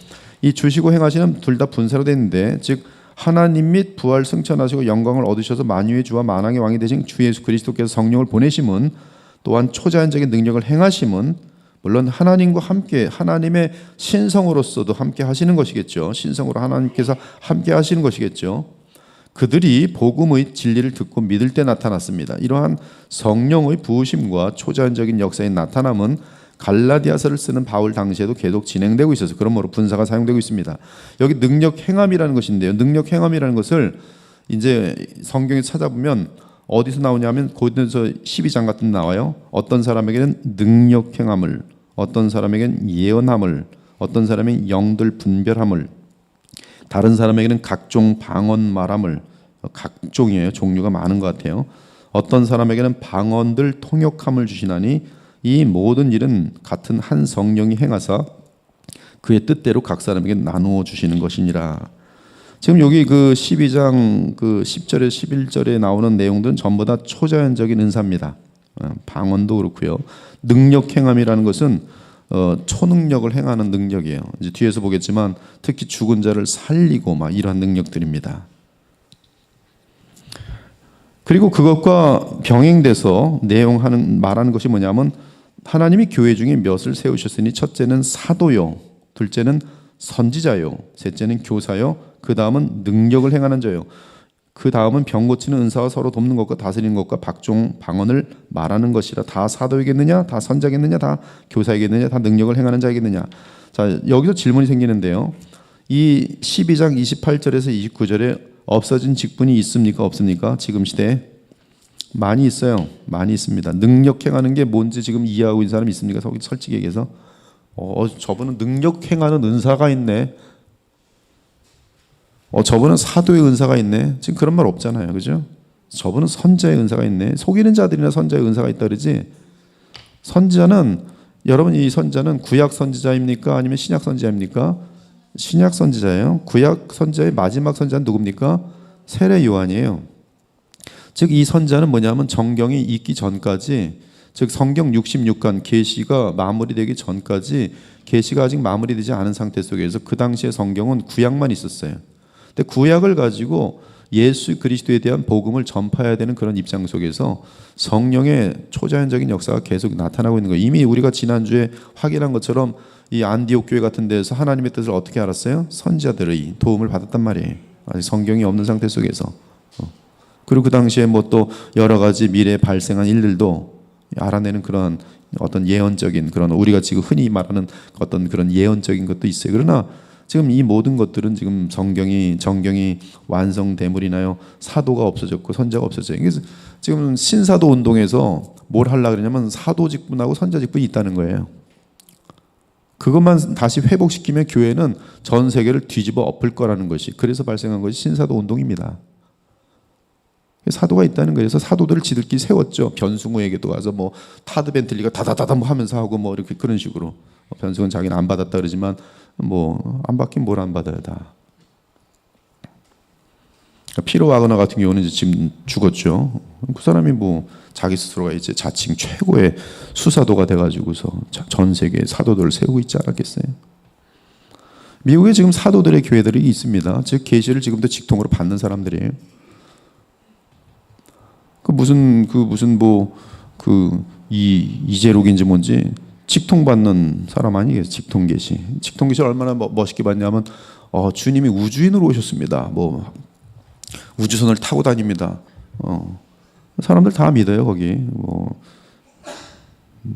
이 주시고 행하시는 둘 다 분사로 되는데 즉 하나님 및 부활 승천하시고 영광을 얻으셔서 만유의 주와 만왕의 왕이 되신 주 예수 그리스도께서 성령을 보내심은 또한 초자연적인 능력을 행하심은 물론 하나님과 함께 하나님의 신성으로서도 함께 하시는 것이겠죠. 신성으로 하나님께서 함께 하시는 것이겠죠. 그들이 복음의 진리를 듣고 믿을 때 나타났습니다. 이러한 성령의 부으심과 초자연적인 역사의 나타남은 갈라디아서를 쓰는 바울 당시에도 계속 진행되고 있어서 그러므로 분사가 사용되고 있습니다. 여기 능력 행함이라는 것인데요. 능력 행함이라는 것을 이제 성경에 찾아보면 어디서 나오냐면 고린도서 12장 같은 데 나와요. 어떤 사람에게는 능력 행함을, 어떤 사람에게는 예언함을, 어떤 사람에게는 영들 분별함을, 다른 사람에게는 각종 방언 말함을, 각종이에요. 종류가 많은 것 같아요. 어떤 사람에게는 방언들 통역함을 주시나니 이 모든 일은 같은 한 성령이 행하사 그의 뜻대로 각 사람에게 나누어 주시는 것이니라. 지금 여기 그 12장 그 10절에 11절에 나오는 내용들은 전부 다 초자연적인 은사입니다. 방언도 그렇고요. 능력 행함이라는 것은 초능력을 행하는 능력이에요. 이제 뒤에서 보겠지만 특히 죽은 자를 살리고 막 이러한 능력들입니다. 그리고 그것과 병행돼서 말하는 것이 뭐냐면 하나님이 교회 중에 몇을 세우셨으니 첫째는 사도요, 둘째는 선지자요, 셋째는 교사요, 그 다음은 능력을 행하는 자요. 그 다음은 병 고치는 은사와 서로 돕는 것과 다스리는 것과 박종 방언을 말하는 것이라. 다 사도이겠느냐? 다 선자겠느냐? 다 교사이겠느냐? 다 능력을 행하는 자이겠느냐? 자, 여기서 질문이 생기는데요. 이 12장 28절에서 29절에 없어진 직분이 있습니까? 없습니까? 지금 시대에 많이 있어요. 많이 있습니다. 능력 행하는 게 뭔지 지금 이해하고 있는 사람이 있습니까? 솔직히 얘기해서 저분은 능력 행하는 은사가 있네. 저분은 사도의 은사가 있네. 지금 그런 말 없잖아요. 그죠? 저분은 선자의 은사가 있네. 속이는 자들이나 선자의 은사가 있다 그러지. 선지자는, 여러분, 이 선자는 구약 선지자입니까? 아니면 신약 선지자입니까? 신약 선지자예요. 구약 선지자의 마지막 선지자는 누굽니까? 세례 요한이에요. 즉 이 선자는 뭐냐면 정경이 있기 전까지, 즉 성경 66권 계시가 마무리되기 전까지, 계시가 아직 마무리되지 않은 상태 속에서 그 당시에 성경은 구약만 있었어요. 근데 구약을 가지고 예수 그리스도에 대한 복음을 전파해야 되는 그런 입장 속에서 성령의 초자연적인 역사가 계속 나타나고 있는 거예요. 이미 우리가 지난주에 확인한 것처럼 이 안디옥 교회 같은 데서 하나님의 뜻을 어떻게 알았어요? 선지자들의 도움을 받았단 말이에요. 아직 성경이 없는 상태 속에서. 그리고 그 당시에 뭐 또 여러 가지 미래에 발생한 일들도 알아내는 그런 어떤 예언적인, 그런 우리가 지금 흔히 말하는 어떤 그런 예언적인 것도 있어요. 그러나 지금 이 모든 것들은 지금 정경이 완성됨으로 사도가 없어졌고 선자가 없어져요. 그래서 지금 신사도 운동에서 뭘 하려고 그러냐면 사도 직분하고 선자 직분이 있다는 거예요. 그것만 다시 회복시키면 교회는 전 세계를 뒤집어 엎을 거라는 것이, 그래서 발생한 것이 신사도 운동입니다. 사도가 있다는 거예요. 그래서 사도들을 지들끼리 세웠죠. 변승우에게도 가서 뭐 타드 벤틀리가 다다다다 뭐 하면서 하고 뭐 이렇게 그런 식으로. 변승우는 자기는 안 받았다 그러지만 뭐 안 받긴 뭘 안 받아요 다. 피로 와그너 같은 경우는 이제 지금 죽었죠. 그 사람이 뭐 자기 스스로가 이제 자칭 최고의 수사도가 돼가지고서 전 세계 사도들을 세우고 있지 않았겠어요? 미국에 지금 사도들의 교회들이 있습니다. 즉 계시를 지금도 직통으로 받는 사람들이에요. 이재록인지 뭔지 직통 받는 사람 아니겠어요? 직통 계시. 직통 계시를 얼마나 멋있게 받냐면 주님이 우주인으로 오셨습니다. 뭐 우주선을 타고 다닙니다. 사람들 다 믿어요 거기. 뭐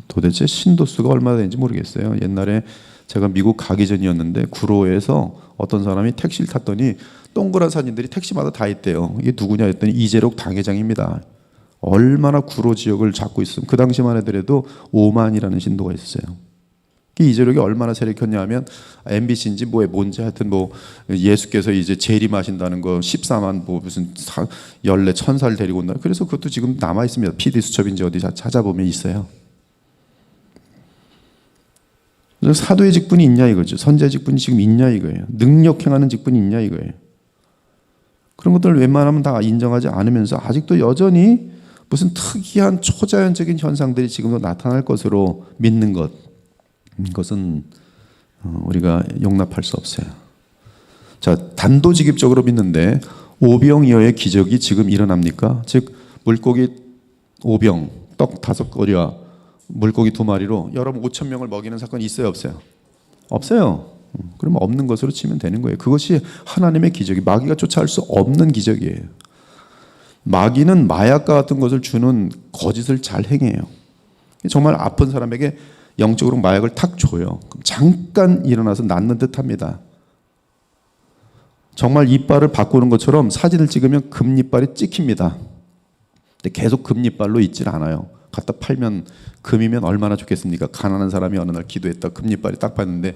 도대체 신도수가 얼마나 되는지 모르겠어요. 옛날에 제가 미국 가기 전이었는데 구로에서 어떤 사람이 택시를 탔더니 동그란 사진들이 택시마다 다 있대요. 이게 누구냐 했더니 이재록 당회장입니다. 얼마나 구로 지역을 잡고 있으면 그 당시만 하더라도 5만이라는 신도가 있었어요. 이재록이 얼마나 세력했냐 하면 MBC인지 뭔지 하여튼 뭐 예수께서 이제 재림하신다는 거 14만 뭐 무슨 연례 천사를 데리고 온다. 그래서 그것도 지금 남아 있습니다. PD 수첩인지 어디 찾아보면 있어요. 사도의 직분이 있냐 이거죠. 선지자 직분이 지금 있냐 이거예요. 능력 행하는 직분이 있냐 이거예요. 그런 것들을 웬만하면 다 인정하지 않으면서 아직도 여전히 무슨 특이한 초자연적인 현상들이 지금도 나타날 것으로 믿는 것, 이것은 우리가 용납할 수 없어요. 자, 단도직입적으로 믿는데 오병이어의 기적이 지금 일어납니까? 즉 물고기 5병, 떡 5거리와 물고기 2마리로 여러분 5천 명을 먹이는 사건이 있어요, 없어요? 없어요. 그러면 없는 것으로 치면 되는 거예요. 그것이 하나님의 기적이, 마귀가 쫓아올 수 없는 기적이에요. 마귀는 마약과 같은 것을 주는 거짓을 잘 행해요. 정말 아픈 사람에게 영적으로 마약을 탁 줘요. 그럼 잠깐 일어나서 낫는 듯합니다. 정말 이빨을 바꾸는 것처럼 사진을 찍으면 금이빨이 찍힙니다. 근데 계속 금이빨로 있질 않아요. 갖다 팔면 금이면 얼마나 좋겠습니까? 가난한 사람이 어느 날 기도했다 금이빨이 딱 봤는데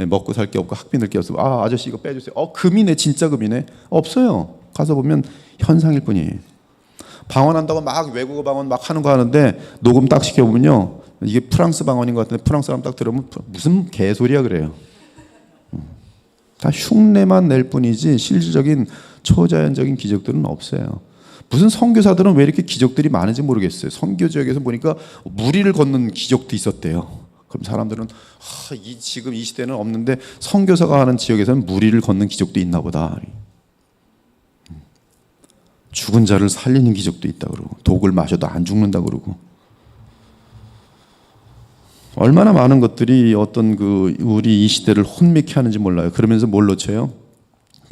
먹고 살 게 없고 학비 낼 게 없어. 아저씨 이거 빼주세요. 금이네, 진짜 금이네. 없어요. 가서 보면 현상일 뿐이에요. 방언한다고 막 외국어 방언 막 하는 거 하는데 녹음 딱 시켜보면요, 이게 프랑스 방언인 것 같은데 프랑스 사람 딱 들으면 무슨 개소리야 그래요. 다 흉내만 낼 뿐이지 실질적인 초자연적인 기적들은 없어요. 무슨 선교사들은 왜 이렇게 기적들이 많은지 모르겠어요. 선교 지역에서 보니까 무리를 걷는 기적도 있었대요. 그럼 사람들은 지금 이 시대는 없는데 선교사가 하는 지역에서는 무리를 걷는 기적도 있나 보다. 죽은 자를 살리는 기적도 있다 그러고 독을 마셔도 안 죽는다 그러고 얼마나 많은 것들이 어떤 우리 이 시대를 혼미케 하는지 몰라요. 그러면서 뭘 놓쳐요?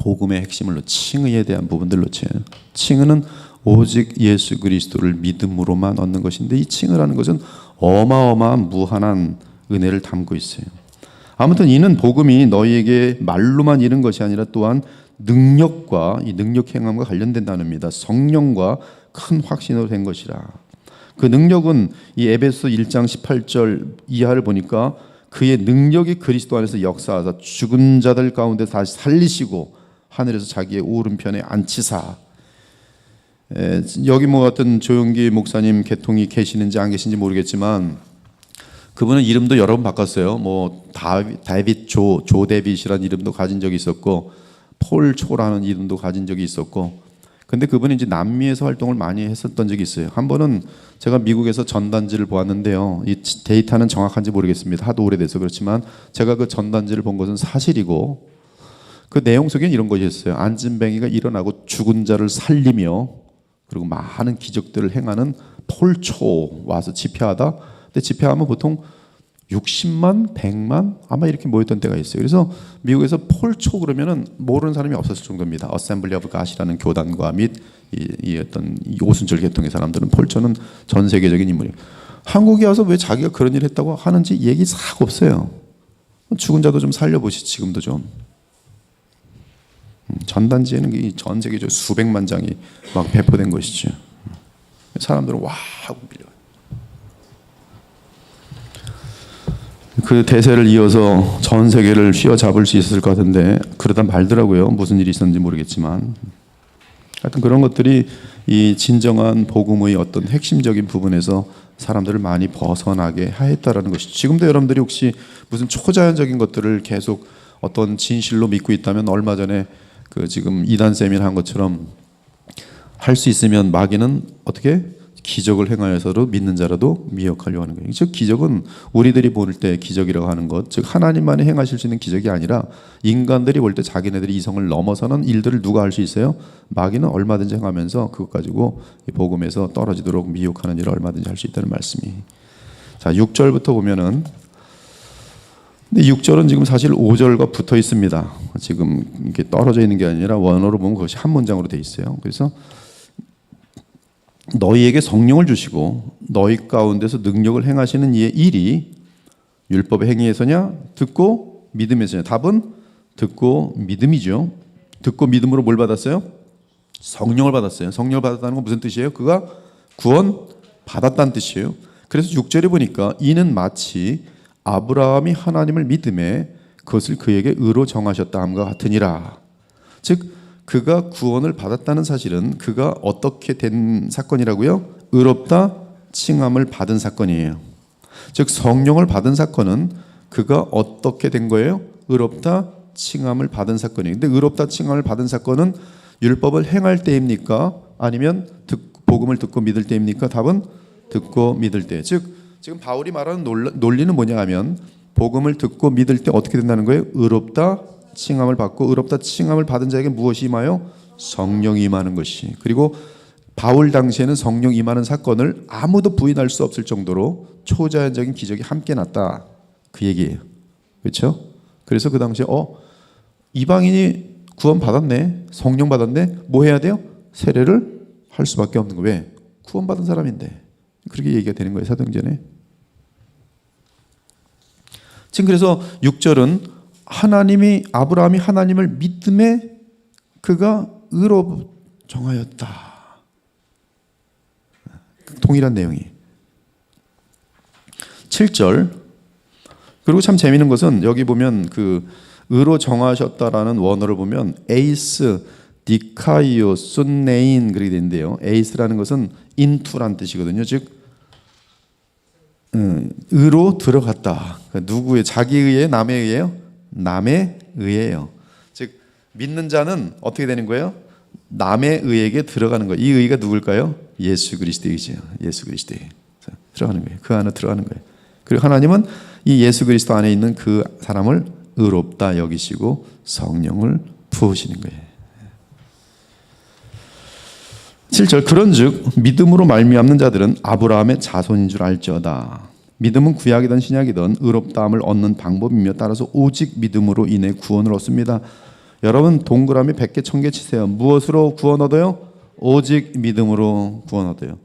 복음의 핵심을 칭의에 대한 부분들로 쳐요. 칭의는 오직 예수 그리스도를 믿음으로만 얻는 것인데, 이 칭의라는 것은 어마어마한 무한한 은혜를 담고 있어요. 아무튼 이는 복음이 너희에게 말로만 이른 것이 아니라 또한 능력과, 이 능력 행함과 관련된다는 겁니다. 성령과 큰 확신으로 된 것이라. 그 능력은 이 에베소 1장 18절 이하를 보니까 그의 능력이 그리스도 안에서 역사하사 죽은 자들 가운데 다시 살리시고 하늘에서 자기의 오른편에 앉히사. 여기 뭐 어떤 조용기 목사님 계통이 계시는지 안 계신지 모르겠지만, 그분은 이름도 여러 번 바꿨어요. 뭐 다윗 조 데빗이라는 이름도 가진 적이 있었고, 폴 초라는 이름도 가진 적이 있었고. 근데 그분이 이제 남미에서 활동을 많이 했었던 적이 있어요. 한 번은 제가 미국에서 전단지를 보았는데요. 이 데이터는 정확한지 모르겠습니다. 하도 오래돼서. 그렇지만 제가 그 전단지를 본 것은 사실이고, 그 내용 속에는 이런 것이 있어요. 안진뱅이가 일어나고 죽은 자를 살리며 그리고 많은 기적들을 행하는 폴초 와서 집회하다. 근데 집회하면 보통 60만, 100만 아마 이렇게 모였던 때가 있어요. 그래서 미국에서 폴초 그러면은 모르는 사람이 없었을 정도입니다. 어셈블리 오브 갓이라는 교단과 및 이 어떤 오순절 계통의 사람들은 폴초는 전 세계적인 인물이에요. 한국에 와서 왜 자기가 그런 일을 했다고 하는지 얘기 싹 없어요. 죽은 자도 좀 살려보시. 지금도 좀. 전단지에는 전 세계적으로 수백만 장이 막 배포된 것이죠. 사람들은 와 하고 밀려요. 그 대세를 이어서 전 세계를 휘어잡을 수 있었을 것 같은데 그러다 말더라고요. 무슨 일이 있었는지 모르겠지만, 하여튼 그런 것들이 이 진정한 복음의 어떤 핵심적인 부분에서 사람들을 많이 벗어나게 하였다라는 것이죠. 지금도 여러분들이 혹시 무슨 초자연적인 것들을 계속 어떤 진실로 믿고 있다면, 얼마 전에 그 지금 이단 세미나 한 것처럼 할 수 있으면 마귀는 어떻게 기적을 행하여서도 믿는 자라도 미혹하려고 하는 거예요. 즉 기적은 우리들이 볼 때 기적이라고 하는 것, 즉 하나님만이 행하실 수 있는 기적이 아니라 인간들이 볼 때 자기네들이 이성을 넘어서는 일들을 누가 할 수 있어요? 마귀는 얼마든지 행하면서 그것 가지고 이 복음에서 떨어지도록 미혹하는 일을 얼마든지 할 수 있다는 말씀이. 자, 6절부터 보면은, 근데 6절은 지금 사실 5절과 붙어 있습니다. 지금 이렇게 떨어져 있는 게 아니라 원어로 보면 그것이 한 문장으로 돼 있어요. 그래서 너희에게 성령을 주시고 너희 가운데서 능력을 행하시는 이의 일이 율법의 행위에서냐 듣고 믿음에서냐. 답은 듣고 믿음이죠. 듣고 믿음으로 뭘 받았어요? 성령을 받았어요. 성령을 받았다는 건 무슨 뜻이에요? 그가 구원 받았다는 뜻이에요. 그래서 6절에 보니까 이는 마치 아브라함이 하나님을 믿음에 그것을 그에게 의로 정하셨다 함과 같으니라. 즉 그가 구원을 받았다는 사실은 그가 어떻게 된 사건이라고요? 의롭다 칭함을 받은 사건이에요. 즉 성령을 받은 사건은 그가 어떻게 된 거예요? 의롭다 칭함을 받은 사건이에요. 근데 의롭다 칭함을 받은 사건은 율법을 행할 때입니까? 아니면 복음을 듣고 믿을 때입니까? 답은 듣고 믿을 때. 즉 지금 바울이 말하는 논리는 뭐냐 하면, 복음을 듣고 믿을 때 어떻게 된다는 거예요? 의롭다 칭함을 받고, 의롭다 칭함을 받은 자에게 무엇이 임하여? 성령이 임하는 것이. 그리고 바울 당시에는 성령 임하는 사건을 아무도 부인할 수 없을 정도로 초자연적인 기적이 함께 났다, 그 얘기예요. 그렇죠? 그래서 그 당시에 이방인이 구원 받았네, 성령 받았네, 뭐 해야 돼요? 세례를 할 수밖에 없는 거예요. 왜? 구원 받은 사람인데. 그렇게 얘기가 되는 거예요, 사도행전에. 지금 그래서 6절은 아브라함이 하나님을 믿음에 그가 의로 정하였다. 동일한 내용이. 7절. 그리고 참 재미있는 것은 여기 보면 그 의로 정하셨다라는 원어를 보면 에이스 디카이오 순네인 그렇게 되는데요. 에이스라는 것은 인투란 뜻이거든요. 즉 의로 들어갔다. 그러니까 누구의? 자기 의에, 남의 의에요? 남의 의에요. 즉 믿는 자는 어떻게 되는 거예요? 남의 의에게 들어가는 거예요. 이 의가 누굴까요? 예수 그리스도의 의지예요. 예수 그리스도에 들어가는 거예요. 그 안에 들어가는 거예요. 그리고 하나님은 이 예수 그리스도 안에 있는 그 사람을 의롭다 여기시고 성령을 부으시는 거예요. 7절. 그런즉 믿음으로 말미암는 자들은 아브라함의 자손인 줄 알지어다. 믿음은 구약이든 신약이든 의롭다함을 얻는 방법이며 따라서 오직 믿음으로 인해 구원을 얻습니다. 여러분 동그라미 100개 1000개 치세요. 무엇으로 구원 얻어요? 오직 믿음으로 구원 얻어요.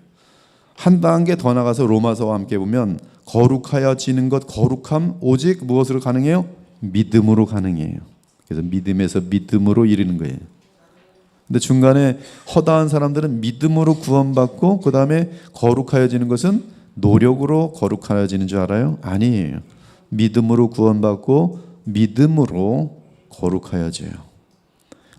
한 단계 더 나가서 로마서와 함께 보면 거룩하여지는 것, 거룩함 오직 무엇으로 가능해요? 믿음으로 가능해요. 그래서 믿음에서 믿음으로 이르는 거예요. 근데 중간에 허다한 사람들은 믿음으로 구원받고 그 다음에 거룩하여지는 것은 노력으로 거룩하여지는 줄 알아요? 아니에요. 믿음으로 구원받고 믿음으로 거룩하여져요.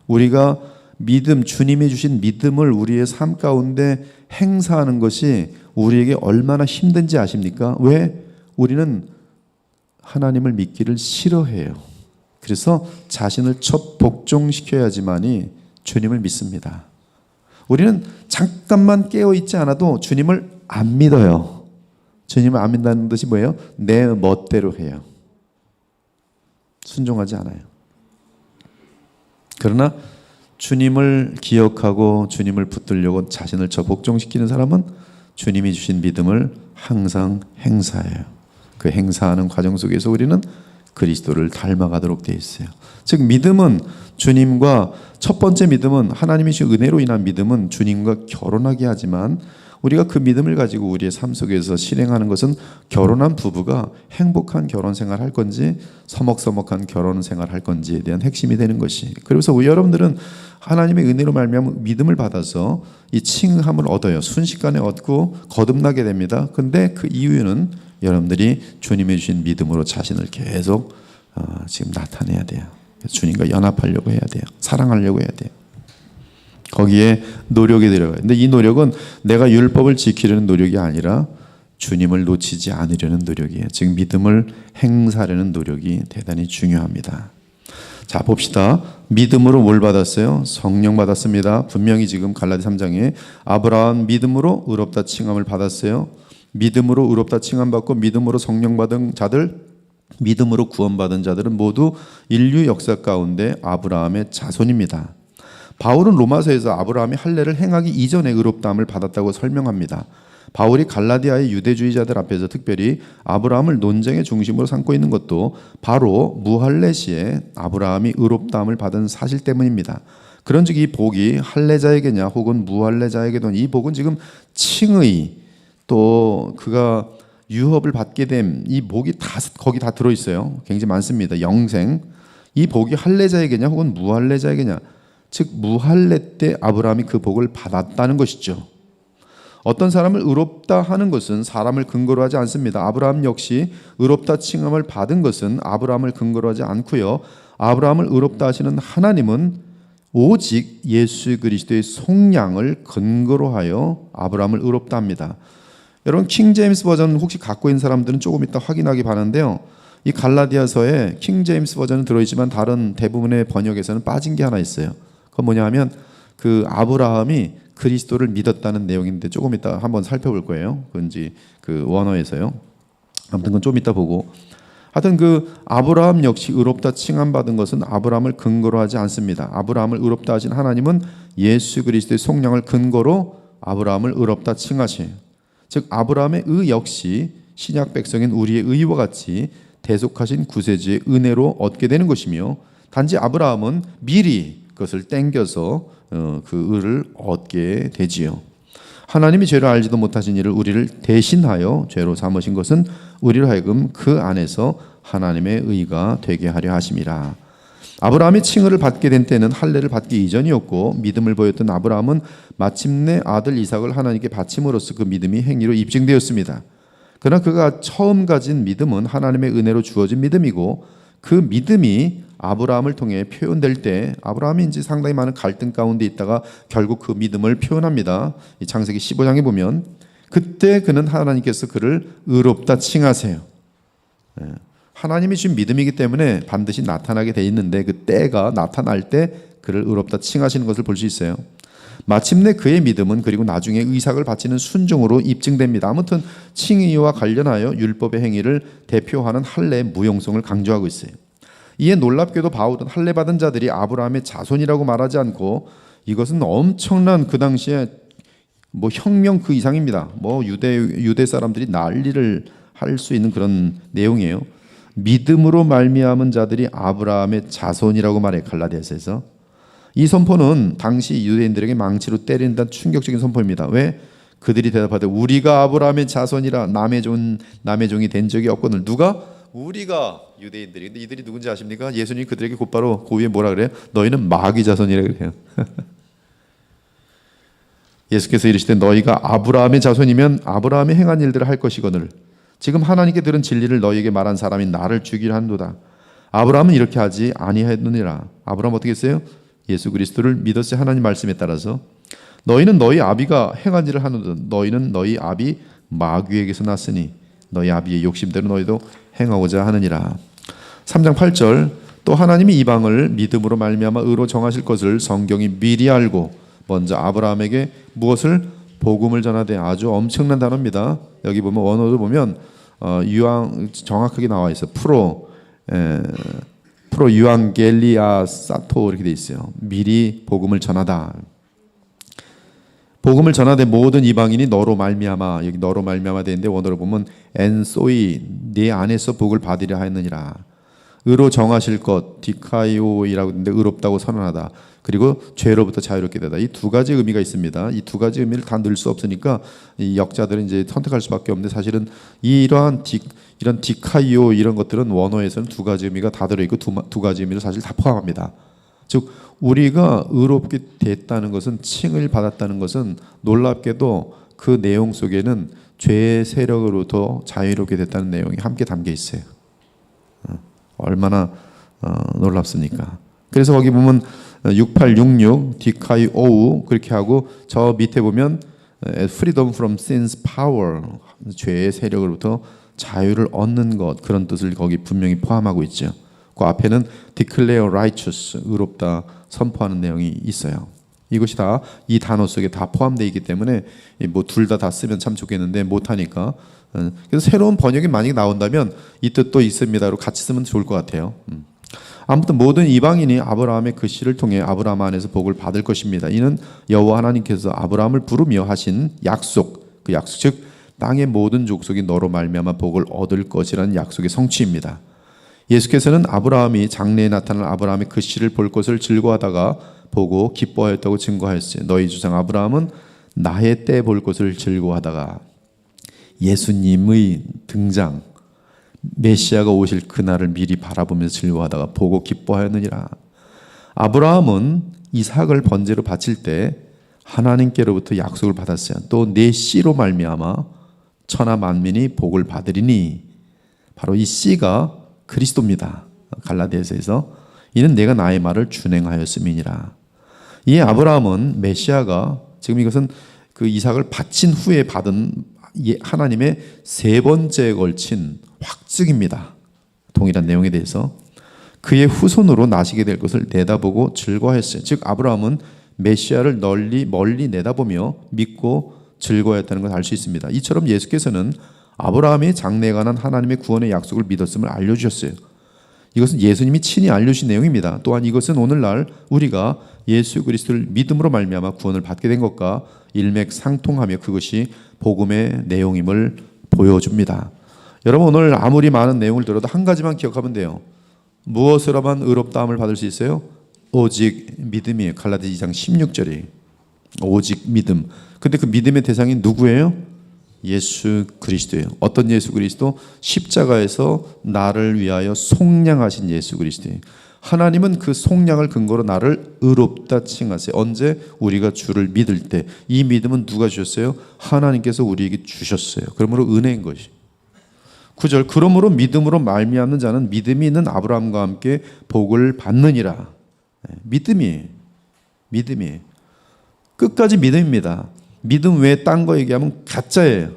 우리가 믿음, 주님이 주신 믿음을 우리의 삶 가운데 행사하는 것이 우리에게 얼마나 힘든지 아십니까? 왜? 우리는 하나님을 믿기를 싫어해요. 그래서 자신을 첫 복종시켜야지만이 주님을 믿습니다. 우리는 잠깐만 깨어있지 않아도 주님을 안 믿어요. 주님을 안 믿는다는 뜻이 뭐예요? 내 멋대로 해요. 순종하지 않아요. 그러나 주님을 기억하고 주님을 붙들려고 자신을 저 복종시키는 사람은 주님이 주신 믿음을 항상 행사해요. 그 행사하는 과정 속에서 우리는 그리스도를 닮아가도록 되어 있어요. 즉 믿음은 주님과 첫 번째 믿음은 하나님이 주신 은혜로 인한 믿음은 주님과 결혼하게 하지만 우리가 그 믿음을 가지고 우리의 삶 속에서 실행하는 것은 결혼한 부부가 행복한 결혼 생활 할 건지 서먹서먹한 결혼 생활 할 건지에 대한 핵심이 되는 것이. 그래서 여러분들은 하나님의 은혜로 말미암아 믿음을 받아서 이 칭함을 얻어요. 순식간에 얻고 거듭나게 됩니다. 근데 그 이유는 여러분들이 주님이 주신 믿음으로 자신을 계속 지금 나타내야 돼요. 주님과 연합하려고 해야 돼요. 사랑하려고 해야 돼요. 거기에 노력이 들어가요. 근데 이 노력은 내가 율법을 지키려는 노력이 아니라 주님을 놓치지 않으려는 노력이에요. 즉 믿음을 행사하려는 노력이 대단히 중요합니다. 자 봅시다. 믿음으로 뭘 받았어요? 성령 받았습니다. 분명히 지금 갈라디 3장에 아브라함 믿음으로 의롭다 칭함을 받았어요. 믿음으로 의롭다 칭함받고 믿음으로 성령 받은 자들, 믿음으로 구원받은 자들은 모두 인류 역사 가운데 아브라함의 자손입니다. 바울은 로마서에서 아브라함이 할례를 행하기 이전에 의롭다함을 받았다고 설명합니다. 바울이 갈라디아의 유대주의자들 앞에서 특별히 아브라함을 논쟁의 중심으로 삼고 있는 것도 바로 무할례 시에 아브라함이 의롭다함을 받은 사실 때문입니다. 그런즉 이 복이 할례자에게냐 혹은 무할례자에게든 이 복은 지금 칭의 또 그가 유업을 받게 됨 이 복이 다 거기 다 들어 있어요. 굉장히 많습니다. 영생 이 복이 할례자에게냐 혹은 무할례자에게냐 즉 무할례 때 아브라함이 그 복을 받았다는 것이죠. 어떤 사람을 의롭다 하는 것은 사람을 근거로 하지 않습니다. 아브라함 역시 의롭다 칭함을 받은 것은 아브라함을 근거로 하지 않고요. 아브라함을 의롭다 하시는 하나님은 오직 예수 그리스도의 속량을 근거로 하여 아브라함을 의롭다 합니다. 여러분 킹 제임스 버전 혹시 갖고 있는 사람들은 조금 이따 확인하기 바라는데요. 이 갈라디아서에 킹 제임스 버전은 들어있지만 다른 대부분의 번역에서는 빠진 게 하나 있어요. 그건 뭐냐 하면 그 아브라함이 그리스도를 믿었다는 내용인데 조금 이따 한번 살펴볼 거예요. 그건지 그 원어에서요. 아무튼 그건 좀 이따 보고. 하여튼 그 아브라함 역시 의롭다 칭함받은 것은 아브라함을 근거로 하지 않습니다. 아브라함을 의롭다 하신 하나님은 예수 그리스도의 속량을 근거로 아브라함을 의롭다 칭하셔요. 즉 아브라함의 의 역시 신약 백성인 우리의 의와 같이 대속하신 구세주의 은혜로 얻게 되는 것이며 단지 아브라함은 미리 그것을 땡겨서 그 의를 얻게 되지요. 하나님이 죄를 알지도 못하신 이를 우리를 대신하여 죄로 삼으신 것은 우리로 하여금 그 안에서 하나님의 의가 되게 하려 하심이라. 아브라함이 칭의를 받게 된 때는 할례를 받기 이전이었고 믿음을 보였던 아브라함은 마침내 아들 이삭을 하나님께 바침으로써 그 믿음이 행위로 입증되었습니다. 그러나 그가 처음 가진 믿음은 하나님의 은혜로 주어진 믿음이고 그 믿음이 아브라함을 통해 표현될 때 아브라함이 이제 상당히 많은 갈등 가운데 있다가 결국 그 믿음을 표현합니다. 이 창세기 15장에 보면 그때 그는 하나님께서 그를 의롭다 칭하세요. 하나님이 주신 믿음이기 때문에 반드시 나타나게 돼 있는데 그 때가 나타날 때 그를 의롭다 칭하시는 것을 볼 수 있어요. 마침내 그의 믿음은 그리고 나중에 의삭을 바치는 순종으로 입증됩니다. 아무튼 칭의와 관련하여 율법의 행위를 대표하는 할례의 무용성을 강조하고 있어요. 이에 놀랍게도 바울은 할례 받은 자들이 아브라함의 자손이라고 말하지 않고 이것은 엄청난 그 당시에 뭐 혁명 그 이상입니다. 뭐 유대 사람들이 난리를 할 수 있는 그런 내용이에요. 믿음으로 말미암은 자들이 아브라함의 자손이라고 말해. 갈라디아서에서 이 선포는 당시 유대인들에게 망치로 때린다는 충격적인 선포입니다. 왜? 그들이 대답하되 우리가 아브라함의 자손이라 남의 종이 된 적이 없거늘. 누가? 우리가 유대인들이. 근데 이들이 누군지 아십니까? 예수님이 그들에게 곧바로 그 위에 뭐라 그래요? 너희는 마귀 자손이라 그래요. 예수께서 이르시되 너희가 아브라함의 자손이면 아브라함이 행한 일들을 할 것이거늘 지금 하나님께 들은 진리를 너희에게 말한 사람이 나를 죽이려 한도다. 아브라함은 이렇게 하지 아니하였느니라. 아브라함 어떻게 했어요? 예수 그리스도를 믿었어요. 하나님 말씀에 따라서. 너희는 너희 아비가 행한 일을 하노든 너희는 너희 아비 마귀에게서 났으니 너희 아비의 욕심대로 너희도 행하고자 하느니라. 3장 8절 또 하나님이 이방을 믿음으로 말미암아 의로 정하실 것을 성경이 미리 알고 먼저 아브라함에게 무엇을? 복음을 전하되. 아주 엄청난 단어입니다. 여기 보면 원어도 보면 유앙 정확하게 나와 있어요. 프로 유앙겔리아 사토 이렇게 돼 있어요. 미리 복음을 전하다. 복음을 전하되 모든 이방인이 너로 말미암아. 여기 너로 말미암아 되는데 원어로 보면 엔소이 네 안에서 복을 받으려 하였느니라. 의로 정하실 것 디카이오이라고 하는데 의롭다고 선언하다. 그리고 죄로부터 자유롭게 되다. 이 두 가지 의미가 있습니다. 이 두 가지 의미를 다 넣을 수 없으니까 이 역자들은 이제 선택할 수밖에 없는데 사실은 이런 디카이오 이런 것들은 원어에서는 두 가지 의미가 다 들어있고 두 가지 의미를 사실 다 포함합니다. 즉 우리가 의롭게 됐다는 것은 칭을 받았다는 것은 놀랍게도 그 내용 속에는 죄의 세력으로부터 자유롭게 됐다는 내용이 함께 담겨 있어요. 얼마나 놀랍습니까? 그래서 거기 보면 6866 디카이 오우 그렇게 하고 저 밑에 보면 freedom from sin's power 죄의 세력으로부터 자유를 얻는 것 그런 뜻을 거기 분명히 포함하고 있죠. 그 앞에는 declare righteous 의롭다 선포하는 내용이 있어요. 이것이 다 이 단어 속에 다 포함되어 있기 때문에 뭐 둘 다 쓰면 참 좋겠는데 못하니까 그래서 새로운 번역이 만약에 나온다면 이 뜻도 있습니다로 같이 쓰면 좋을 것 같아요. 아무튼 모든 이방인이 아브라함의 그 씨를 통해 아브라함 안에서 복을 받을 것입니다. 이는 여호와 하나님께서 아브라함을 부르며 하신 약속, 그 약속 즉 땅의 모든 족속이 너로 말미암아 복을 얻을 것이라는 약속의 성취입니다. 예수께서는 아브라함이 장래에 나타날 아브라함의 그 씨를 볼 것을 즐거워하다가 보고 기뻐하였다고 증거하였어요. 너희 주상 아브라함은 나의 때 볼 것을 즐거워하다가 예수님의 등장 메시아가 오실 그날을 미리 바라보면서 즐거워하다가 보고 기뻐하였느니라. 아브라함은 이삭을 번제로 바칠 때 하나님께로부터 약속을 받았어요. 또 내 씨로 말미암아 천하 만민이 복을 받으리니 바로 이 씨가 그리스도입니다. 갈라디아서에서 이는 내가 나의 말을 준행하였음이니라. 이 아브라함은 메시아가 지금 이것은 그 이삭을 바친 후에 받은 하나님의 세 번째에 걸친 확증입니다. 동일한 내용에 대해서 그의 후손으로 나시게 될 것을 내다보고 즐거워했어요. 즉 아브라함은 메시아를 멀리 내다보며 믿고 즐거워했다는 걸 알 수 있습니다. 이처럼 예수께서는 아브라함의 장래에 관한 하나님의 구원의 약속을 믿었음을 알려주셨어요. 이것은 예수님이 친히 알려주신 내용입니다. 또한 이것은 오늘날 우리가 예수 그리스도를 믿음으로 말미암아 구원을 받게 된 것과 일맥상통하며 그것이 복음의 내용임을 보여줍니다. 여러분 오늘 아무리 많은 내용을 들어도 한 가지만 기억하면 돼요. 무엇으로만 의롭다함을 받을 수 있어요? 오직 믿음이에요. 갈라디아 2장 16절이 오직 믿음. 근데 그 믿음의 대상이 누구예요? 예수 그리스도예요. 어떤 예수 그리스도? 십자가에서 나를 위하여 속량하신 예수 그리스도예요. 하나님은 그 속량을 근거로 나를 의롭다 칭하세요. 언제? 우리가 주를 믿을 때. 이 믿음은 누가 주셨어요? 하나님께서 우리에게 주셨어요. 그러므로 은혜인 것이. 9절 그러므로 믿음으로 말미암는 자는 믿음이 있는 아브라함과 함께 복을 받느니라. 믿음이 끝까지 믿음입니다. 믿음 외에 딴 거 얘기하면 가짜예요.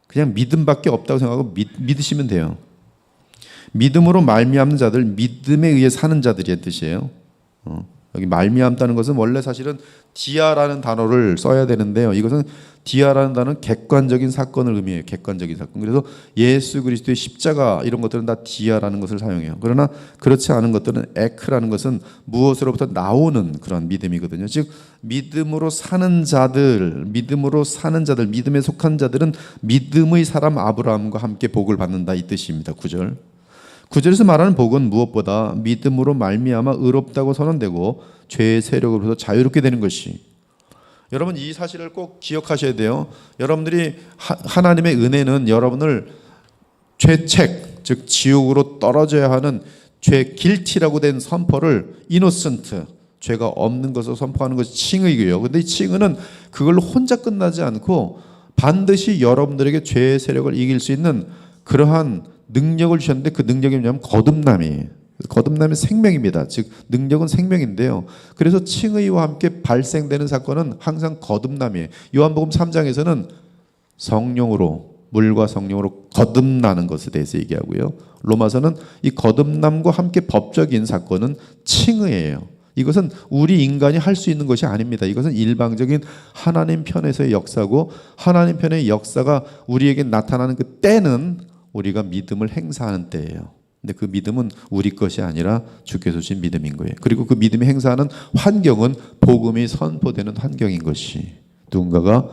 그냥 믿음밖에 없다고 생각하고 믿으시면 돼요. 믿음으로 말미암는 자들, 믿음에 의해 사는 자들이의 뜻이에요. 여기 말미암다는 것은 원래 사실은 디아라는 단어를 써야 되는데요. 이것은 디아라는 단어는 객관적인 사건을 의미해요. 객관적인 사건. 그래서 예수 그리스도의 십자가 이런 것들은 다 디아라는 것을 사용해요. 그러나 그렇지 않은 것들은 에크라는 것은 무엇으로부터 나오는 그런 믿음이거든요. 즉 믿음으로 사는 자들, 믿음에 속한 자들은 믿음의 사람 아브라함과 함께 복을 받는다 이 뜻입니다. 9절. 9절에서 말하는 복은 무엇보다 믿음으로 말미암아 의롭다고 선언되고 죄의 세력으로부터 자유롭게 되는 것이. 여러분 이 사실을 꼭 기억하셔야 돼요. 여러분들이 하나님의 은혜는 여러분을 죄책, 즉 지옥으로 떨어져야 하는 죄 길티라고 된 선포를 이노센트, 죄가 없는 것을 선포하는 것이 칭의고요. 그런데 이 칭의는 그걸로 혼자 끝나지 않고 반드시 여러분들에게 죄의 세력을 이길 수 있는 그러한 능력을 주셨는데, 그 능력이 뭐냐면 거듭남이에요. 거듭남이 생명입니다. 즉 능력은 생명인데요. 그래서 칭의와 함께 발생되는 사건은 항상 거듭남이에요. 요한복음 3장에서는 성령으로, 물과 성령으로 거듭나는 것에 대해서 얘기하고요. 로마서는 이 거듭남과 함께 법적인 사건은 칭의예요. 이것은 우리 인간이 할 수 있는 것이 아닙니다. 이것은 일방적인 하나님 편에서의 역사고, 하나님 편의 역사가 우리에게 나타나는 그 때는 우리가 믿음을 행사하는 때예요. 근데 그 믿음은 우리 것이 아니라 주께서 주신 믿음인 거예요. 그리고 그 믿음이 행사하는 환경은 복음이 선포되는 환경인 것이, 누군가가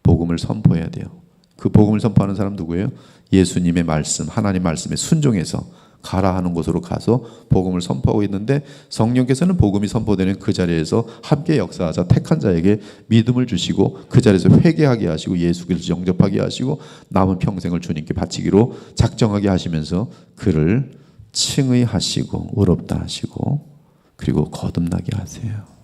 복음을 선포해야 돼요. 그 복음을 선포하는 사람 누구예요? 예수님의 말씀, 하나님 말씀에 순종해서 가라 하는 곳으로 가서 복음을 선포하고 있는데, 성령께서는 복음이 선포되는 그 자리에서 함께 역사하자 택한 자에게 믿음을 주시고 그 자리에서 회개하게 하시고 예수 그리스도 영접하게 하시고 남은 평생을 주님께 바치기로 작정하게 하시면서 그를 칭의하시고 의롭다 하시고 그리고 거듭나게 하세요.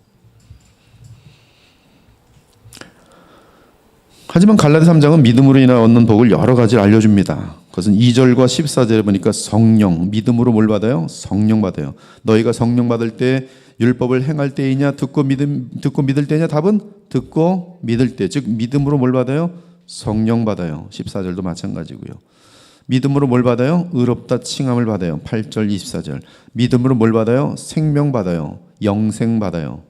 하지만 갈라디 3장은 믿음으로 인하 얻는 복을 여러 가지를 알려줍니다. 그것은 2절과 14절에 보니까 성령, 믿음으로 뭘 받아요? 성령 받아요. 너희가 성령 받을 때 율법을 행할 때이냐 듣고 믿을 때냐? 답은 듣고 믿을 때. 즉 믿음으로 뭘 받아요? 성령 받아요. 14절도 마찬가지고요. 믿음으로 뭘 받아요? 의롭다 칭함을 받아요. 8절 24절. 믿음으로 뭘 받아요? 생명 받아요. 영생 받아요.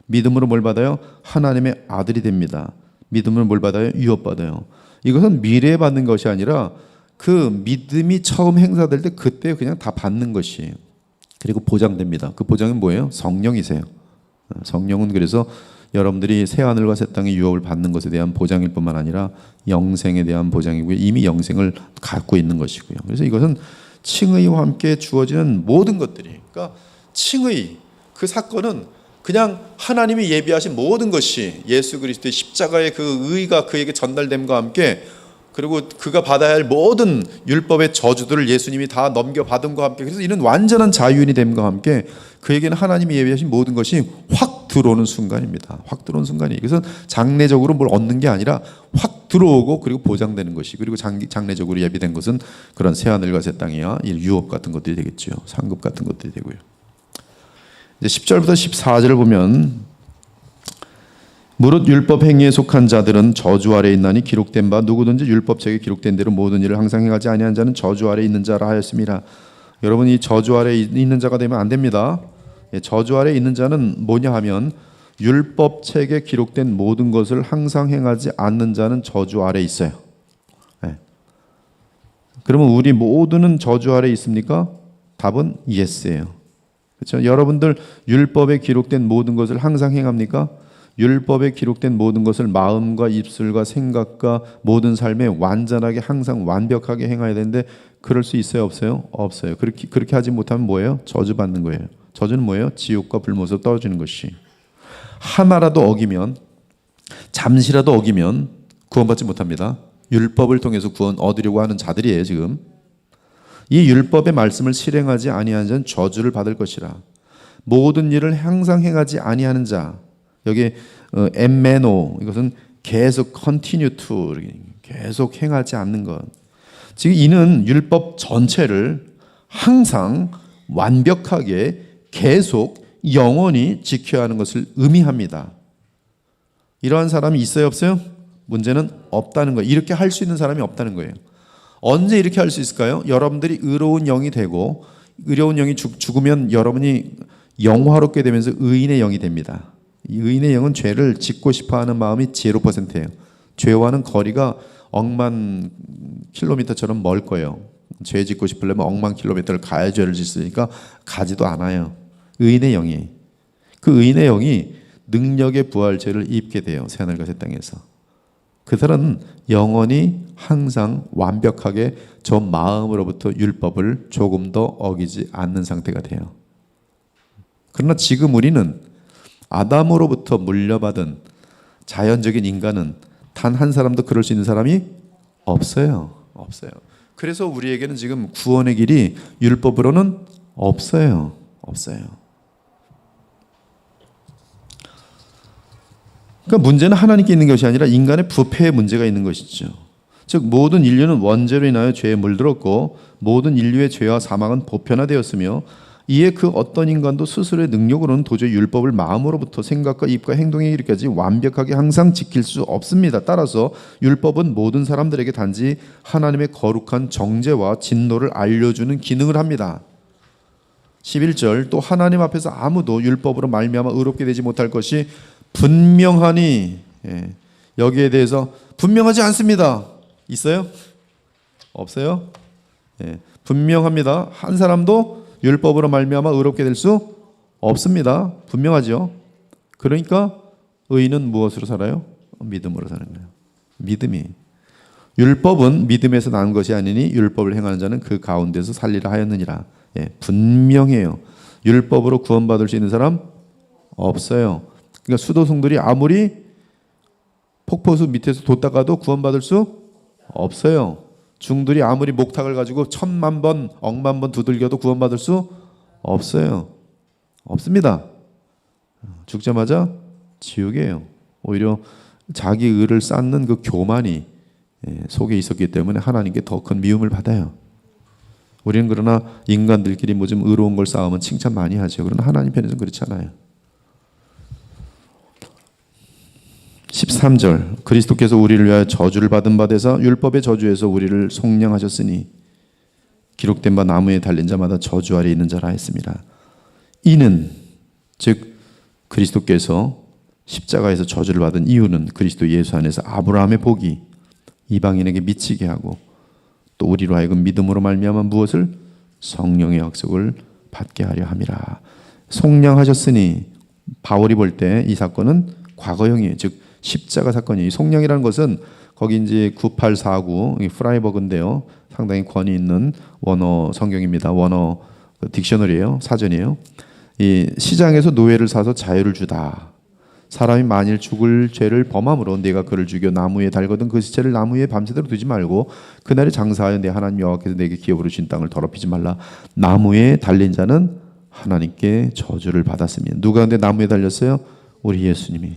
믿음으로 뭘 받아요? 하나님의 아들이 됩니다. 믿음으로 뭘 받아요? 유업 받아요. 이것은 미래에 받는 것이 아니라 그 믿음이 처음 행사될 때 그때 그냥 다 받는 것이에요. 그리고 보장됩니다. 그 보장은 뭐예요? 성령이세요. 성령은 그래서 여러분들이 새하늘과 새 땅의 유업을 받는 것에 대한 보장일 뿐만 아니라 영생에 대한 보장이고요. 이미 영생을 갖고 있는 것이고요. 그래서 이것은 칭의와 함께 주어지는 모든 것들이, 그러니까 칭의, 그 사건은 그냥 하나님이 예비하신 모든 것이 예수 그리스도의 십자가의 그 의가 그에게 전달됨과 함께, 그리고 그가 받아야 할 모든 율법의 저주들을 예수님이 다 넘겨받음과 함께, 그래서 이는 완전한 자유인이 됨과 함께 그에게는 하나님이 예비하신 모든 것이 확 들어오는 순간입니다. 확 들어오는 순간이. 그래서 장래적으로 뭘 얻는 게 아니라 확 들어오고 그리고 보장되는 것이, 그리고 장래적으로 예비된 것은 그런 새하늘과 새 땅이야 유업 같은 것들이 되겠죠. 상급 같은 것들이 되고요. 이제 10절부터 14절을 보면, 무릇 율법 행위에 속한 자들은 저주 아래 있나니 기록된 바 누구든지 율법책에 기록된 대로 모든 일을 항상 행하지 아니한 자는 저주 아래 있는 자라 하였습니다. 여러분 이 저주 아래 있는 자가 되면 안 됩니다. 저주 아래 있는 자는 뭐냐 하면 율법책에 기록된 모든 것을 항상 행하지 않는 자는 저주 아래 있어요. 그러면 우리 모두는 저주 아래 있습니까? 답은 예스예요. 그렇죠? 여러분들 율법에 기록된 모든 것을 항상 행합니까? 율법에 기록된 모든 것을 마음과 입술과 생각과 모든 삶에 완전하게 항상 완벽하게 행해야 되는데 그럴 수 있어요? 없어요? 없어요. 그렇게 하지 못하면 뭐예요? 저주받는 거예요. 저주는 뭐예요? 지옥과 불못으로 떨어지는 것이. 하나라도 어기면, 잠시라도 어기면 구원받지 못합니다. 율법을 통해서 구원 얻으려고 하는 자들이에요 지금. 이 율법의 말씀을 실행하지 아니하는 자는 저주를 받을 것이라. 모든 일을 항상 행하지 아니하는 자, 여기 엠메노, 이것은 계속 continue to, 계속 행하지 않는 것. 지금 이는 율법 전체를 항상 완벽하게 계속 영원히 지켜야 하는 것을 의미합니다. 이러한 사람이 있어요 없어요? 문제는 없다는 거예요. 이렇게 할 수 있는 사람이 없다는 거예요. 언제 이렇게 할 수 있을까요? 여러분들이 의로운 영이 되고, 의로운 영이 죽으면 여러분이 영화롭게 되면서 의인의 영이 됩니다. 이 의인의 영은 죄를 짓고 싶어하는 마음이 0%예요. 죄와는 거리가 억만 킬로미터처럼 멀 거예요. 죄 짓고 싶으려면 억만 킬로미터를 가야 죄를 짓으니까 가지도 않아요. 의인의 영이, 그 의인의 영이 능력의 부활체를 입게 돼요. 새하늘과 새 땅에서. 그들은 영원히 항상 완벽하게 저 마음으로부터 율법을 조금 더 어기지 않는 상태가 돼요. 그러나 지금 우리는 아담으로부터 물려받은 자연적인 인간은 단 한 사람도 그럴 수 있는 사람이 없어요. 없어요. 그래서 우리에게는 지금 구원의 길이 율법으로는 없어요. 없어요. 그러니까 문제는 하나님께 있는 것이 아니라 인간의 부패의 문제가 있는 것이죠. 즉 모든 인류는 원죄로 인하여 죄에 물들었고 모든 인류의 죄와 사망은 보편화되었으며 이에 그 어떤 인간도 스스로의 능력으로는 도저히 율법을 마음으로부터 생각과 입과 행동에 이르기까지 완벽하게 항상 지킬 수 없습니다. 따라서 율법은 모든 사람들에게 단지 하나님의 거룩한 정죄와 진노를 알려주는 기능을 합니다. 11절 또 하나님 앞에서 아무도 율법으로 말미암아 의롭게 되지 못할 것이 분명하니 여기에 대해서 분명하지 않습니다. 있어요? 없어요? 분명합니다. 한 사람도 율법으로 말미암아 의롭게 될 수 없습니다. 분명하죠. 그러니까 의인은 무엇으로 살아요? 믿음으로 사는 거예요. 믿음이. 율법은 믿음에서 난 것이 아니니 율법을 행하는 자는 그 가운데서 살리라 하였느니라. 분명해요. 율법으로 구원받을 수 있는 사람 없어요. 그러니까 수도승들이 아무리 폭포수 밑에서 뒀다가도 구원받을 수 없어요. 중들이 아무리 목탁을 가지고 1000만 번, 억만 번 두들겨도 구원받을 수 없어요. 없습니다. 죽자마자 지옥이에요. 오히려 자기 의를 쌓는 그 교만이 속에 있었기 때문에 하나님께 더 큰 미움을 받아요. 우리는 그러나 인간들끼리 뭐 좀 의로운 걸 쌓으면 칭찬 많이 하죠. 그러나 하나님 편에서는 그렇지 않아요. 13절 그리스도께서 우리를 위하여 저주를 받은 바 되사 율법의 저주에서 우리를 속량하셨으니 기록된 바 나무에 달린 자마다 저주 아래 있는 자라 했습니다. 이는 즉 그리스도께서 십자가에서 저주를 받은 이유는 그리스도 예수 안에서 아브라함의 복이 이방인에게 미치게 하고 또 우리로 하여금 믿음으로 말미암아 무엇을 성령의 약속을 받게 하려 함이라. 속량하셨으니 바울이 볼 때 이 사건은 과거형이에요. 즉 십자가 사건이. 속량이라는 것은 거기 이제 9849 프라이버그인데요. 상당히 권위 있는 원어 성경입니다. 원어 딕셔너리예요. 사전이에요. 이 시장에서 노예를 사서 자유를 주다. 사람이 만일 죽을 죄를 범함으로 네가 그를 죽여 나무에 달거든 그 시체를 나무에 밤새도록 두지 말고 그날에 장사하여 내 하나님 여호와께서 내게 기업으로 주신 땅을 더럽히지 말라. 나무에 달린 자는 하나님께 저주를 받았습니다. 누가 근데 나무에 달렸어요? 우리 예수님이.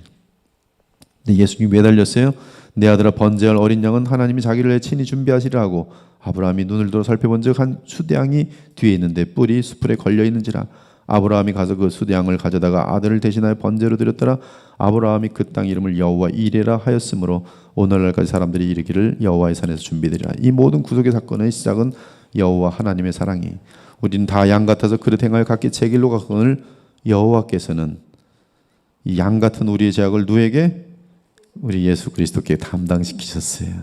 근데 예수님이 왜 달렸어요? 내 아들아 번제할 어린 양은 하나님이 자기를 내 친히 준비하시리라 하고 아브라함이 눈을 들어 살펴본즉 한 수대양이 뒤에 있는데 뿔이 수풀에 걸려 있는지라. 아브라함이 가서 그 수대양을 가져다가 아들을 대신하여 번제로 드렸더라. 아브라함이 그 땅 이름을 여호와 이레라 하였으므로 오늘날까지 사람들이 이르기를 여호와의 산에서 준비되리라. 이 모든 구속의 사건의 시작은 여호와 하나님의 사랑이. 우리는 다 양 같아서 그릇 행하여 각기 제 길로 가거늘 여호와께서는 이 양 같은 우리의 죄악을 누구에게? 우리 예수 그리스도께 담당시키셨어요.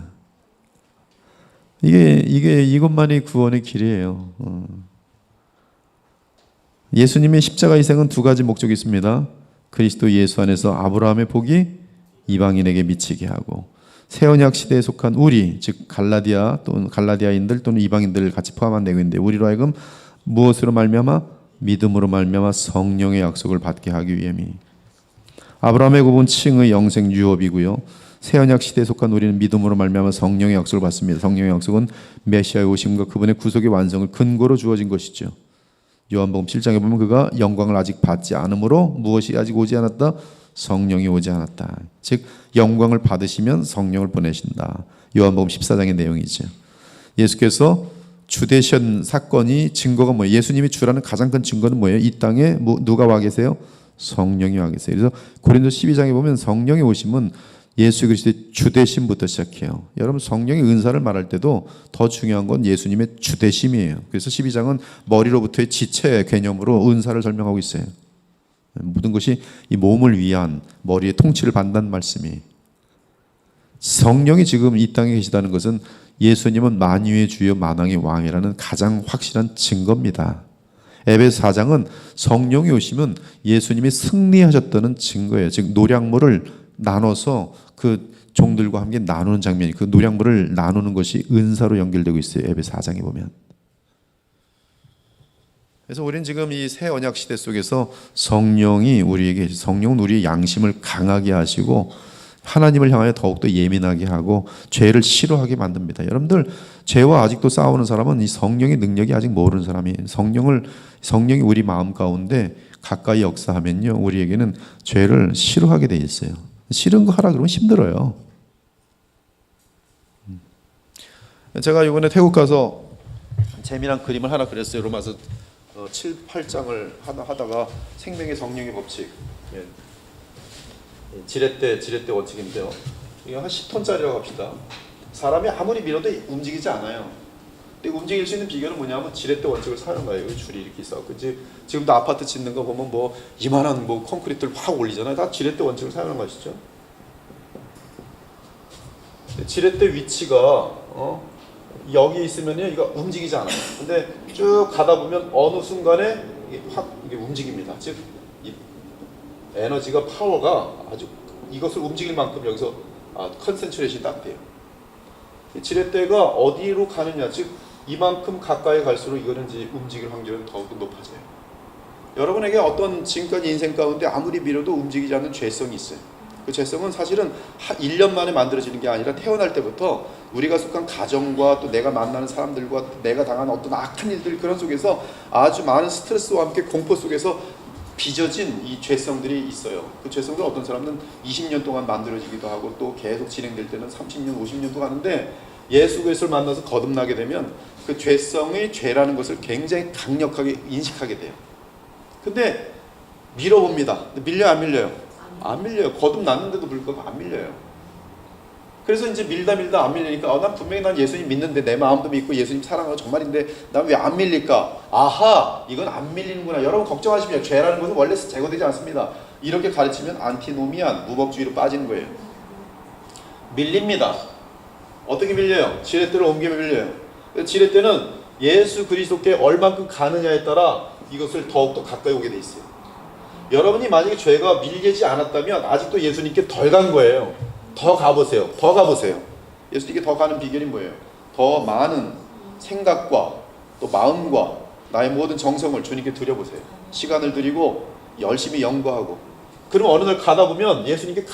이것만이 구원의 길이에요. 예수님의 십자가 희생은 두 가지 목적이 있습니다. 그리스도 예수 안에서 아브라함의 복이 이방인에게 미치게 하고 새언약 시대에 속한 우리 즉 갈라디아 또는 갈라디아인들 또는 이방인들을 같이 포함한 내용인데 우리로 하여금 무엇으로 말미암아 믿음으로 말미암아 성령의 약속을 받게 하기 위함이. 아브라함의 굽은 칭의 영생 유업이고요. 새언약 시대에 속한 우리는 믿음으로 말미암아 성령의 약속을 받습니다. 성령의 약속은 메시아의 오심과 그분의 구속의 완성을 근거로 주어진 것이죠. 요한복음 7장에 보면 그가 영광을 아직 받지 않으므로 무엇이 아직 오지 않았다? 성령이 오지 않았다. 즉 영광을 받으시면 성령을 보내신다. 요한복음 14장의 내용이죠. 예수께서 주 되신 사건이 증거가 뭐예요? 예수님이 주라는 가장 큰 증거는 뭐예요? 이 땅에 누가 와 계세요? 성령이 와 계세요. 그래서 고린도 12장에 보면 성령이 오심은 예수 그리스도의 주되심부터 시작해요. 여러분 성령의 은사를 말할 때도 더 중요한 건 예수님의 주되심이에요. 그래서 12장은 머리로부터의 지체 개념으로 은사를 설명하고 있어요. 모든 것이 이 몸을 위한 머리의 통치를 받는다는 말씀이. 성령이 지금 이 땅에 계시다는 것은 예수님은 만유의 주여 만왕의 왕이라는 가장 확실한 증거입니다. 에베소 4장은 성령이 오시면 예수님이 승리하셨다는 증거예요. 즉 노량물을 나눠서 그 종들과 함께 나누는 장면이, 그 노량물을 나누는 것이 은사로 연결되고 있어요. 에베소 4장에 보면. 그래서 우리는 지금 이 새 언약 시대 속에서 성령은 우리의 양심을 강하게 하시고 하나님을 향하여 더욱더 예민하게 하고 죄를 싫어하게 만듭니다. 여러분들, 죄와 아직도 싸우는 사람은 이 성령의 능력이 아직 모르는 사람이에요. 성령이 우리 마음 가운데 가까이 역사하면요, 우리에게는 죄를 싫어하게 돼 있어요. 싫은 거 하라 그러면 힘들어요. 제가 이번에 태국 가서 재미난 그림을 하나 그렸어요. 로마서 7, 8장을 하다가 생명의 성령의 법칙, 지렛대 원칙인데요. 이거 한 10톤짜리라고 합시다. 사람이 아무리 밀어도 움직이지 않아요. 근데 움직일 수 있는 비결은 뭐냐면 지렛대 원칙을 사용한 거예요. 줄이 이렇게 있어. 지금도 아파트 짓는 거 보면 뭐 이만한 뭐 콘크리트를 확 올리잖아요. 다 지렛대 원칙을 사용한 것이죠. 지렛대 위치가 여기 있으면요, 이거 움직이지 않아요. 근데 쭉 가다 보면 어느 순간에 이게 움직입니다. 즉, 이 에너지가, 파워가 아주 이것을 움직일 만큼 여기서 컨센트레이션이 딱 돼요. 지렛대가 어디로 가느냐, 즉 이만큼 가까이 갈수록 이거는 이제 움직일 확률은 더욱 높아져요. 여러분에게 어떤 지금까지 인생 가운데 아무리 밀어도 움직이지 않는 죄성이 있어요. 그 죄성은 사실은 1년 만에 만들어지는 게 아니라 태어날 때부터 우리가 속한 가정과 또 내가 만나는 사람들과 내가 당한 어떤 악한 일들, 그런 속에서 아주 많은 스트레스와 함께 공포 속에서 빚어진 이 죄성들이 있어요. 그 죄성들 어떤 사람은 20년 동안 만들어지기도 하고 또 계속 진행될 때는 30년, 50년도 가는데, 예수 그리스도를 만나서 거듭나게 되면 그 죄성의 죄라는 것을 굉장히 강력하게 인식하게 돼요. 근데 밀어봅니다. 밀려요, 안 밀려요? 안 밀려요. 거듭났는데도 불구하고 안 밀려요. 그래서 이제 밀다 안 밀리니까 난 분명히 난 예수님 믿는데, 내 마음도 믿고 예수님 사랑하고 정말인데 난 왜 안 밀릴까? 아하, 이건 안 밀리는구나. 여러분 걱정하시면 죄라는 것은 원래 제거되지 않습니다. 이렇게 가르치면 안티노미안, 무법주의로 빠지는 거예요. 밀립니다. 어떻게 밀려요? 지렛대를 옮기면 밀려요. 지렛대는 예수 그리스도께 얼만큼 가느냐에 따라 이것을 더욱더 가까이 오게 돼 있어요. 여러분이 만약에 죄가 밀리지 않았다면 아직도 예수님께 덜 간 거예요. 더 가보세요. 예수님께 더 가는 비결이 뭐예요? 더 많은 생각과 또 마음과 나의 모든 정성을 주님께 드려보세요. 시간을 드리고 열심히 연구하고, 그럼 어느 날 가다 보면 예수님께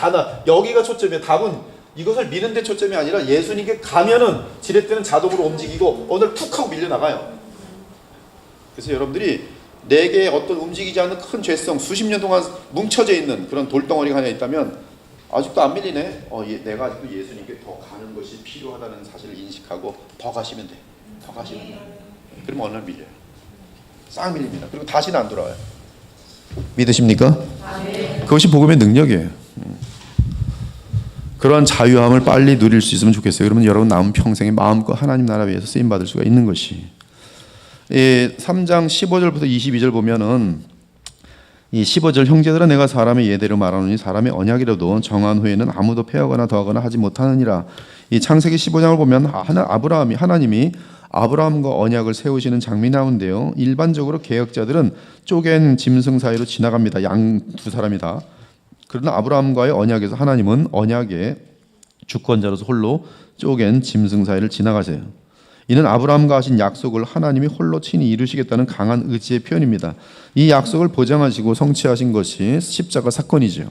여기가 초점이에요. 답은 이것을 미는 데 초점이 아니라 예수님께 가면은 지렛대는 자동으로 움직이고 어느 날 툭 하고 밀려나가요. 그래서 여러분들이 내게 어떤 움직이지 않는 큰 죄성, 수십 년 동안 뭉쳐져 있는 그런 돌덩어리가 하나 있다면 아직도 안 밀리네. 내가 아직도 예수님께 더 가는 것이 필요하다는 사실을 인식하고 더 가시면 돼. 그러면 어느 날 밀려요. 싹 밀립니다. 그리고 다시는 안 돌아와요. 믿으십니까? 그것이 복음의 능력이에요. 그러한 자유함을 빨리 누릴 수 있으면 좋겠어요. 그러면 여러분 남은 평생에 마음껏 하나님 나라 위해서 쓰임받을 수가 있는 것이. 3장 15절부터 22절 보면은 이 15절, 형제들아 내가 사람의 예대로 말하노니 사람의 언약이라도 정한 후에는 아무도 패하거나 더하거나 하지 못하느니라. 이 창세기 15장을 보면 하나님이 아브라함과 언약을 세우시는 장면이 나오는데요. 일반적으로 개혁자들은 쪼갠 짐승 사이로 지나갑니다. 양 두 사람이다. 그러나 아브라함과의 언약에서 하나님은 언약의 주권자로서 홀로 쪼갠 짐승 사이를 지나가세요. 이는 아브라함과 하신 약속을 하나님이 홀로 친히 이루시겠다는 강한 의지의 표현입니다. 이 약속을 보장하시고 성취하신 것이 십자가 사건이죠.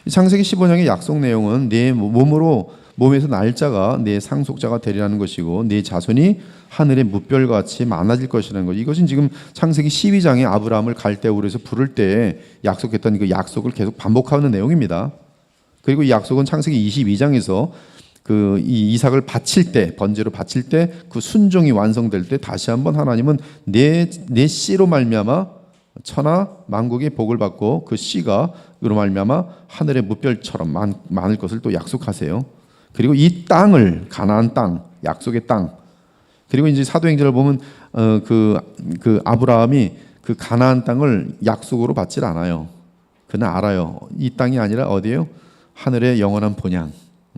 창세기 15장의 약속 내용은 내 몸에서 날 자가 내 상속자가 되리라는 것이고 내 자손이 하늘의 뭇별같이 많아질 것이라는 것. 이것은 지금 창세기 12장에 아브라함을 갈대우르에서 부를 때 약속했던 그 약속을 계속 반복하는 내용입니다. 그리고 이 약속은 창세기 22장에서 이 이삭을 바칠 때, 번제로 바칠 때 그 순종이 완성될 때 다시 한번 하나님은 내 씨로 말미암아 천하 만국의 복을 받고 그 씨가 그로 말미암아 하늘의 뭇별처럼 많을 것을 또 약속하세요. 그리고 이 땅을, 가나안 땅, 약속의 땅, 그리고 이제 사도행전을 보면 그 아브라함이 그 가나안 땅을 약속으로 받질 않아요. 그는 알아요. 이 땅이 아니라 어디예요? 하늘의 영원한 본향.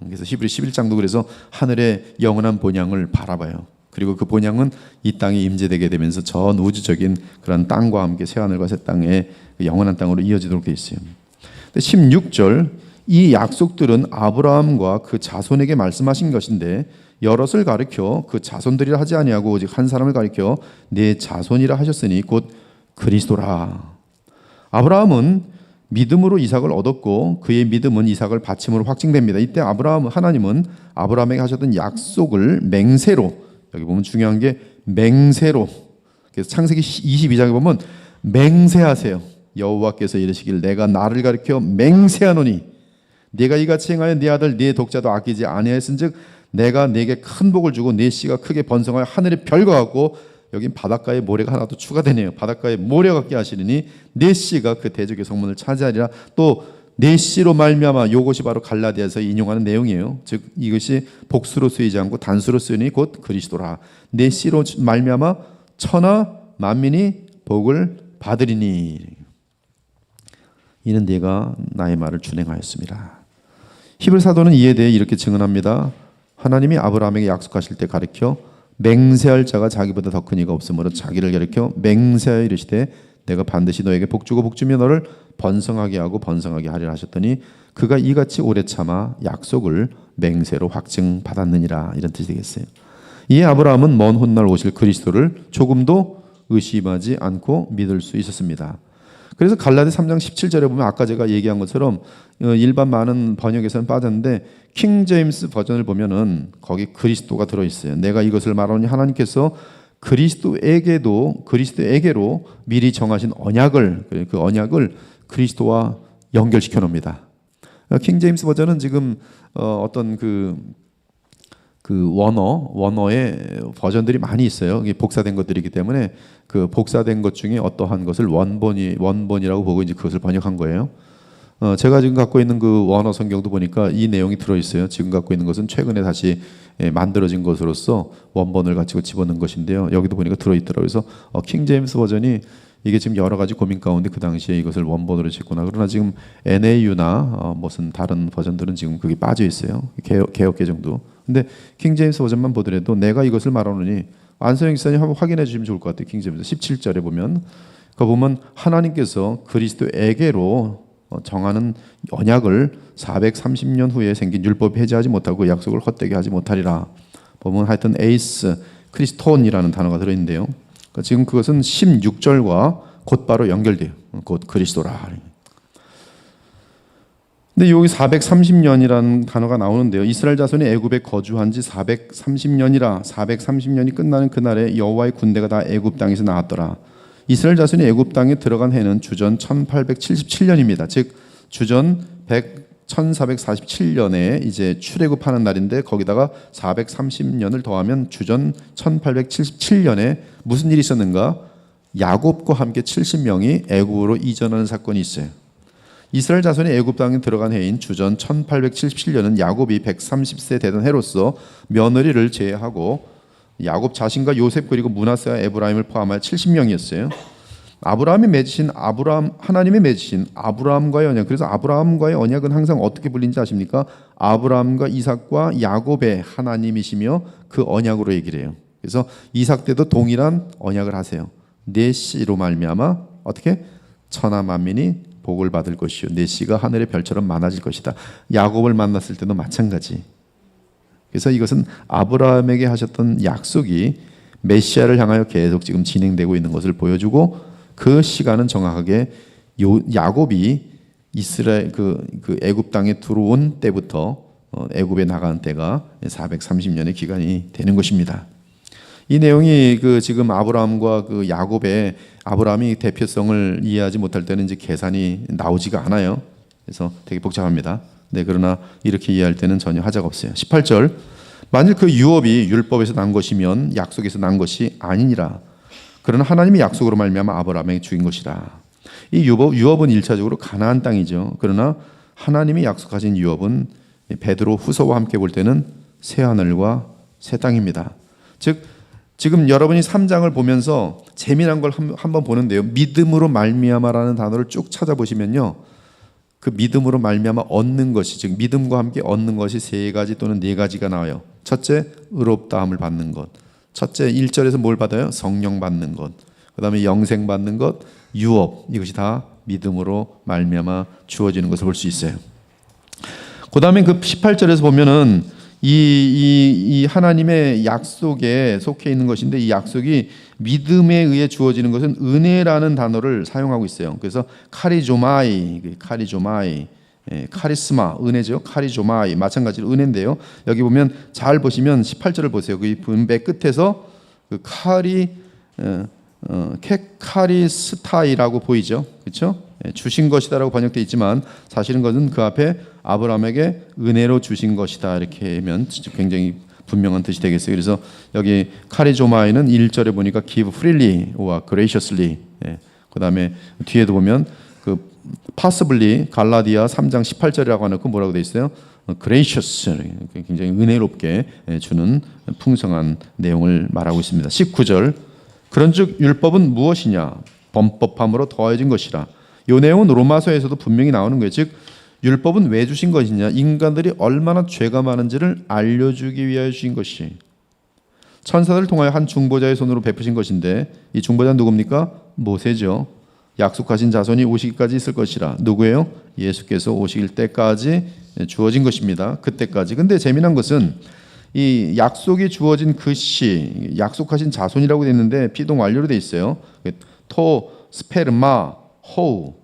그래서 히브리 11장도 그래서 하늘의 영원한 본향을 바라봐요. 그리고 그 본향은 이 땅에 임재되게 되면서 전 우주적인 그런 땅과 함께 새하늘과 새 땅의 영원한 땅으로 이어지도록 되어 있어요. 16절 이 약속들은 아브라함과 그 자손에게 말씀하신 것인데 여럿을 가리켜 그 자손들이라 하지 아니하고 오직 한 사람을 가리켜 내 자손이라 하셨으니 곧 그리스도라. 아브라함은 믿음으로 이삭을 얻었고 그의 믿음은 이삭을 바침으로 확증됩니다. 이때 하나님은 아브라함에게 하셨던 약속을 맹세로, 여기 보면 중요한 게 맹세로, 그래서 창세기 22장에 보면 맹세하세요. 여호와께서 이르시길 내가 나를 가리켜 맹세하노니 네가 이같이 행하여 네 아들 네 독자도 아끼지 아니하였은즉 내가 네게 큰 복을 주고 네 씨가 크게 번성하여 하늘의 별과 같고, 여긴 바닷가에 모래가 하나 더 추가되네요. 바닷가에 모래 같게 하시리니 네 씨가 그 대적의 성문을 차지하리라. 또 네 씨로 말미암아, 요것이 바로 갈라디아에서 인용하는 내용이에요. 즉 이것이 복수로 쓰이지 않고 단수로 쓰니 곧 그리스도라. 네 씨로 말미암아 천하 만민이 복을 받으리니 이는 네가 나의 말을 준행하였습니다. 히브리 사도는 이에 대해 이렇게 증언합니다. 하나님이 아브라함에게 약속하실 때 가르쳐 맹세할 자가 자기보다 더 큰 이가 없으므로 자기를 가리켜 맹세하여 이르시되 내가 반드시 너에게 복주고 복주며 너를 번성하게 하고 번성하게 하리라 하셨더니 그가 이같이 오래 참아 약속을 맹세로 확증받았느니라. 이런 뜻이 되겠어요. 이에 아브라함은 먼 훗날 오실 그리스도를 조금도 의심하지 않고 믿을 수 있었습니다. 그래서 갈라디 3장 17절에 보면 아까 제가 얘기한 것처럼 일반 많은 번역에서는 빠졌는데 킹 제임스 버전을 보면은 거기 그리스도가 들어있어요. 내가 이것을 말하니 하나님께서 그리스도에게로 미리 정하신 언약을, 그 언약을 그리스도와 연결시켜 놓습니다. 킹 제임스 버전은 지금 어떤 그 원어의 버전들이 많이 있어요. 이게 복사된 것들이기 때문에 그 복사된 것 중에 어떠한 것을 원본이라고 보고 이제 그것을 번역한 거예요. 제가 지금 갖고 있는 그 원어 성경도 보니까 이 내용이 들어 있어요. 지금 갖고 있는 것은 최근에 다시 만들어진 것으로서 원본을 가지고 집어넣은 것인데요. 여기도 보니까 들어 있더라고요. 그래서 킹 제임스 버전이 이게 지금 여러 가지 고민 가운데 그 당시에 이것을 원본으로 짓구나. 그러나 지금 NAU나 무슨 다른 버전들은 지금 그게 빠져 있어요. 개역 개정도. 근데 킹 제임스 버전만 보더라도 내가 이것을 말하노니, 안소영 기사님 한번 확인해 주시면 좋을 것 같아요. 킹 제임스 17절에 보면 하나님께서 그리스도에게로 정하는 언약을 430년 후에 생긴 율법이 해제하지 못하고 약속을 헛되게 하지 못하리라. 보면 하여튼 에이스 크리스톤이라는 단어가 들어있는데요. 그러니까 지금 그것은 16절과 곧바로 연결돼요. 곧 그리스도라. 근데 여기 430년이라는 단어가 나오는데요. 이스라엘 자손이 애굽에 거주한 지 430년이라 430년이 끝나는 그날에 여호와의 군대가 다 애굽 땅에서 나왔더라. 이스라엘 자손이 애굽 땅에 들어간 해는 주전 1877년입니다. 즉 주전 1447년에 이제 출애굽하는 날인데 거기다가 430년을 더하면 주전 1877년에 무슨 일이 있었는가? 야곱과 함께 70명이 애굽으로 이전하는 사건이 있어요. 이스라엘 자손이 애굽 땅에 들어간 해인 주전 1877년은 야곱이 130세 되던 해로서 며느리를 제외하고 야곱 자신과 요셉 그리고 므낫세와 에브라임을 포함하여 70명이었어요. 하나님이 맺으신 아브라함과의 언약. 그래서 아브라함과의 언약은 항상 어떻게 불리는지 아십니까? 아브라함과 이삭과 야곱의 하나님이시며 그 언약으로 얘기를 해요. 그래서 이삭 때도 동일한 언약을 하세요. 네 씨로 말미암아 어떻게 천하 만민이 복을 받을 것이요 네 씨가 하늘의 별처럼 많아질 것이다. 야곱을 만났을 때도 마찬가지. 그래서 이것은 아브라함에게 하셨던 약속이 메시아를 향하여 계속 지금 진행되고 있는 것을 보여주고, 그 시간은 정확하게 야곱이 이스라엘 그 애굽 땅에 들어온 때부터 애굽에 나가는 때가 430년의 기간이 되는 것입니다. 이 내용이 지금 아브라함과 야곱의 아브라함이 대표성을 이해하지 못할 때는 이제 계산이 나오지가 않아요. 그래서 되게 복잡합니다. 네, 그러나 이렇게 이해할 때는 전혀 하자가 없어요. 18절. 만일 그 유업이 율법에서 난 것이면 약속에서 난 것이 아니니라. 그러나 하나님이 약속으로 말미암아 아브라함에게 주인 것이라. 이 유업은 1차적으로 가나안 땅이죠. 그러나 하나님이 약속하신 유업은 베드로 후서와 함께 볼 때는 새 하늘과 새 땅입니다. 즉 지금 여러분이 3장을 보면서 재미난 걸 한번 보는데요. 믿음으로 말미암아라는 단어를 쭉 찾아보시면요. 그 믿음으로 말미암아 얻는 것이, 즉 믿음과 함께 얻는 것이 3가지 또는 4가지가 나와요. 첫째, 의롭다함을 받는 것. 첫째 1절에서 뭘 받아요? 성령 받는 것. 그 다음에 영생 받는 것, 유업. 이것이 다 믿음으로 말미암아 주어지는 것을 볼 수 있어요. 그다음에 그 18절에서 보면은 이 하나님의 약속에 속해 있는 것인데, 이 약속이 믿음에 의해 주어지는 것은 은혜라는 단어를 사용하고 있어요. 그래서 카리조마이, 카리스마, 은혜죠. 카리조마이, 마찬가지로 은혜인데요. 여기 보면 잘 보시면 18절을 보세요. 그 분배 끝에서 그 케카리스타이라고 보이죠. 그렇죠? 주신 것이다라고 번역되어 있지만 사실은 그것은 그 앞에 아브라함에게 은혜로 주신 것이다 이렇게 하면 굉장히 분명한 뜻이 되겠어요. 그래서 여기 카리조마이는 1절에 보니까 give freely와 graciously, 그다음에 뒤에도 보면 그 possibly 갈라디아 3장 18절이라고 하는 거 뭐라고 되어 있어요? gracious, 굉장히 은혜롭게 주는 풍성한 내용을 말하고 있습니다. 19절, 그런즉 율법은 무엇이냐? 범법함으로 더해진 것이라. 이 내용은 로마서에서도 분명히 나오는 거예요. 즉 율법은 왜 주신 것이냐? 인간들이 얼마나 죄가 많은지를 알려주기 위하여 주신 것이, 천사들 통하여 한 중보자의 손으로 베푸신 것인데, 이 중보자는 누굽니까? 모세죠. 약속하신 자손이 오시기까지 있을 것이라. 누구예요? 예수께서 오실 때까지 주어진 것입니다. 그때까지. 근데 재미난 것은 이 약속이 주어진 그 시, 약속하신 자손이라고 되어 있는데 피동 완료로 되어 있어요. 토, 스페르마, 호우,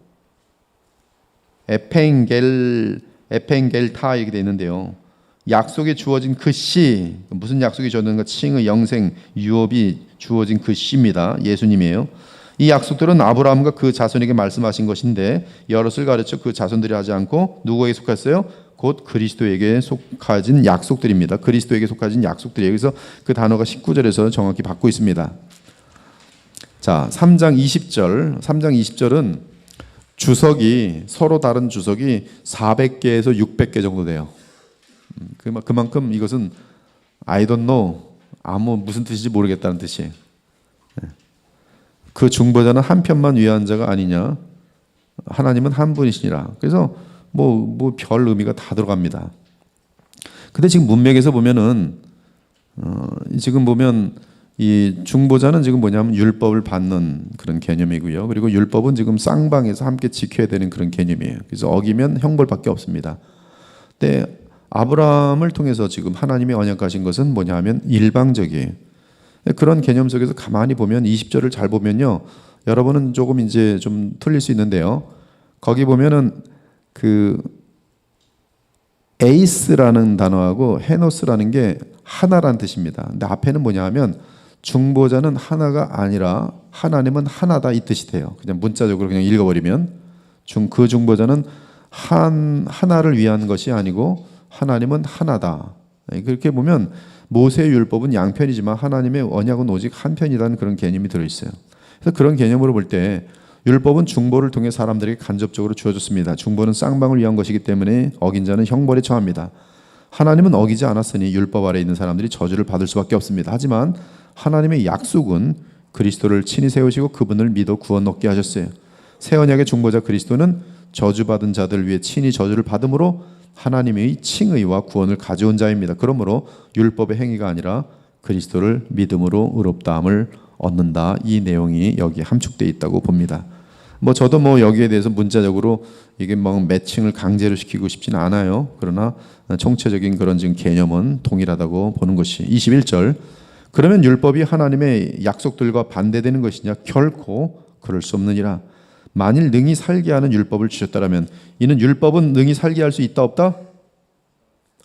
에펜겔타 이렇게 되어 있는데요. 약속이 주어진 그 시, 무슨 약속이 주어졌는가? 칭의, 영생, 유업이 주어진 그 시입니다. 예수님이에요. 이 약속들은 아브라함과 그 자손에게 말씀하신 것인데, 여럿을 가르쳐 그 자손들이 하지 않고 누구에게 속했어요? 곧 그리스도에게 속하진 약속들입니다. 그리스도에게 속하진 약속들이에요. 그래서 그 단어가 19절에서 정확히 받고 있습니다. 자, 3장 20절은 주석이, 서로 다른 주석이 400개에서 600개 정도 돼요. 그만큼 이것은 I don't know, 무슨 뜻인지 모르겠다는 뜻이에요. 그 중보자는 한 편만 위한 자가 아니냐? 하나님은 한 분이시니라. 그래서 뭐 별 의미가 다 들어갑니다. 근데 지금 문맥에서 보면은 지금 보면 이 중보자는 지금 뭐냐면 율법을 받는 그런 개념이고요. 그리고 율법은 지금 쌍방에서 함께 지켜야 되는 그런 개념이에요. 그래서 어기면 형벌밖에 없습니다. 근데 아브라함을 통해서 지금 하나님이 언약하신 것은 뭐냐면 일방적이에요. 그런 개념 속에서 가만히 보면 20절을 잘 보면요, 여러분은 조금 이제 좀 틀릴 수 있는데요. 거기 보면은 그 에이스라는 단어하고 헤노스라는 게 하나라는 뜻입니다. 근데 앞에는 뭐냐 하면 중보자는 하나가 아니라 하나님은 하나다 이 뜻이 돼요. 그냥 문자적으로 그냥 읽어버리면 그 중보자는 하나를 위한 것이 아니고 하나님은 하나다. 그렇게 보면 모세의 율법은 양편이지만 하나님의 언약은 오직 한편이라는 그런 개념이 들어있어요. 그래서 그런 개념으로 볼 때 율법은 중보를 통해 사람들에게 간접적으로 주어졌습니다. 중보는 쌍방을 위한 것이기 때문에 어긴 자는 형벌에 처합니다. 하나님은 어기지 않았으니 율법 아래 있는 사람들이 저주를 받을 수밖에 없습니다. 하지만 하나님의 약속은 그리스도를 친히 세우시고 그분을 믿어 구원 얻게 하셨어요. 새 언약의 중보자 그리스도는 저주받은 자들 위해 친히 저주를 받음으로 하나님의 칭의와 구원을 가져온 자입니다. 그러므로 율법의 행위가 아니라 그리스도를 믿음으로 의롭다함을 얻는다. 이 내용이 여기 함축되어 있다고 봅니다. 저도 여기에 대해서 문자적으로 이게 매칭을 강제로 시키고 싶지는 않아요. 그러나 총체적인 그런 지금 개념은 동일하다고 보는 것이 21절. 그러면 율법이 하나님의 약속들과 반대되는 것이냐? 결코 그럴 수 없느니라. 만일 능히 살게 하는 율법을 주셨다라면 이는 율법은 능히 살게 할 수 있다 없다?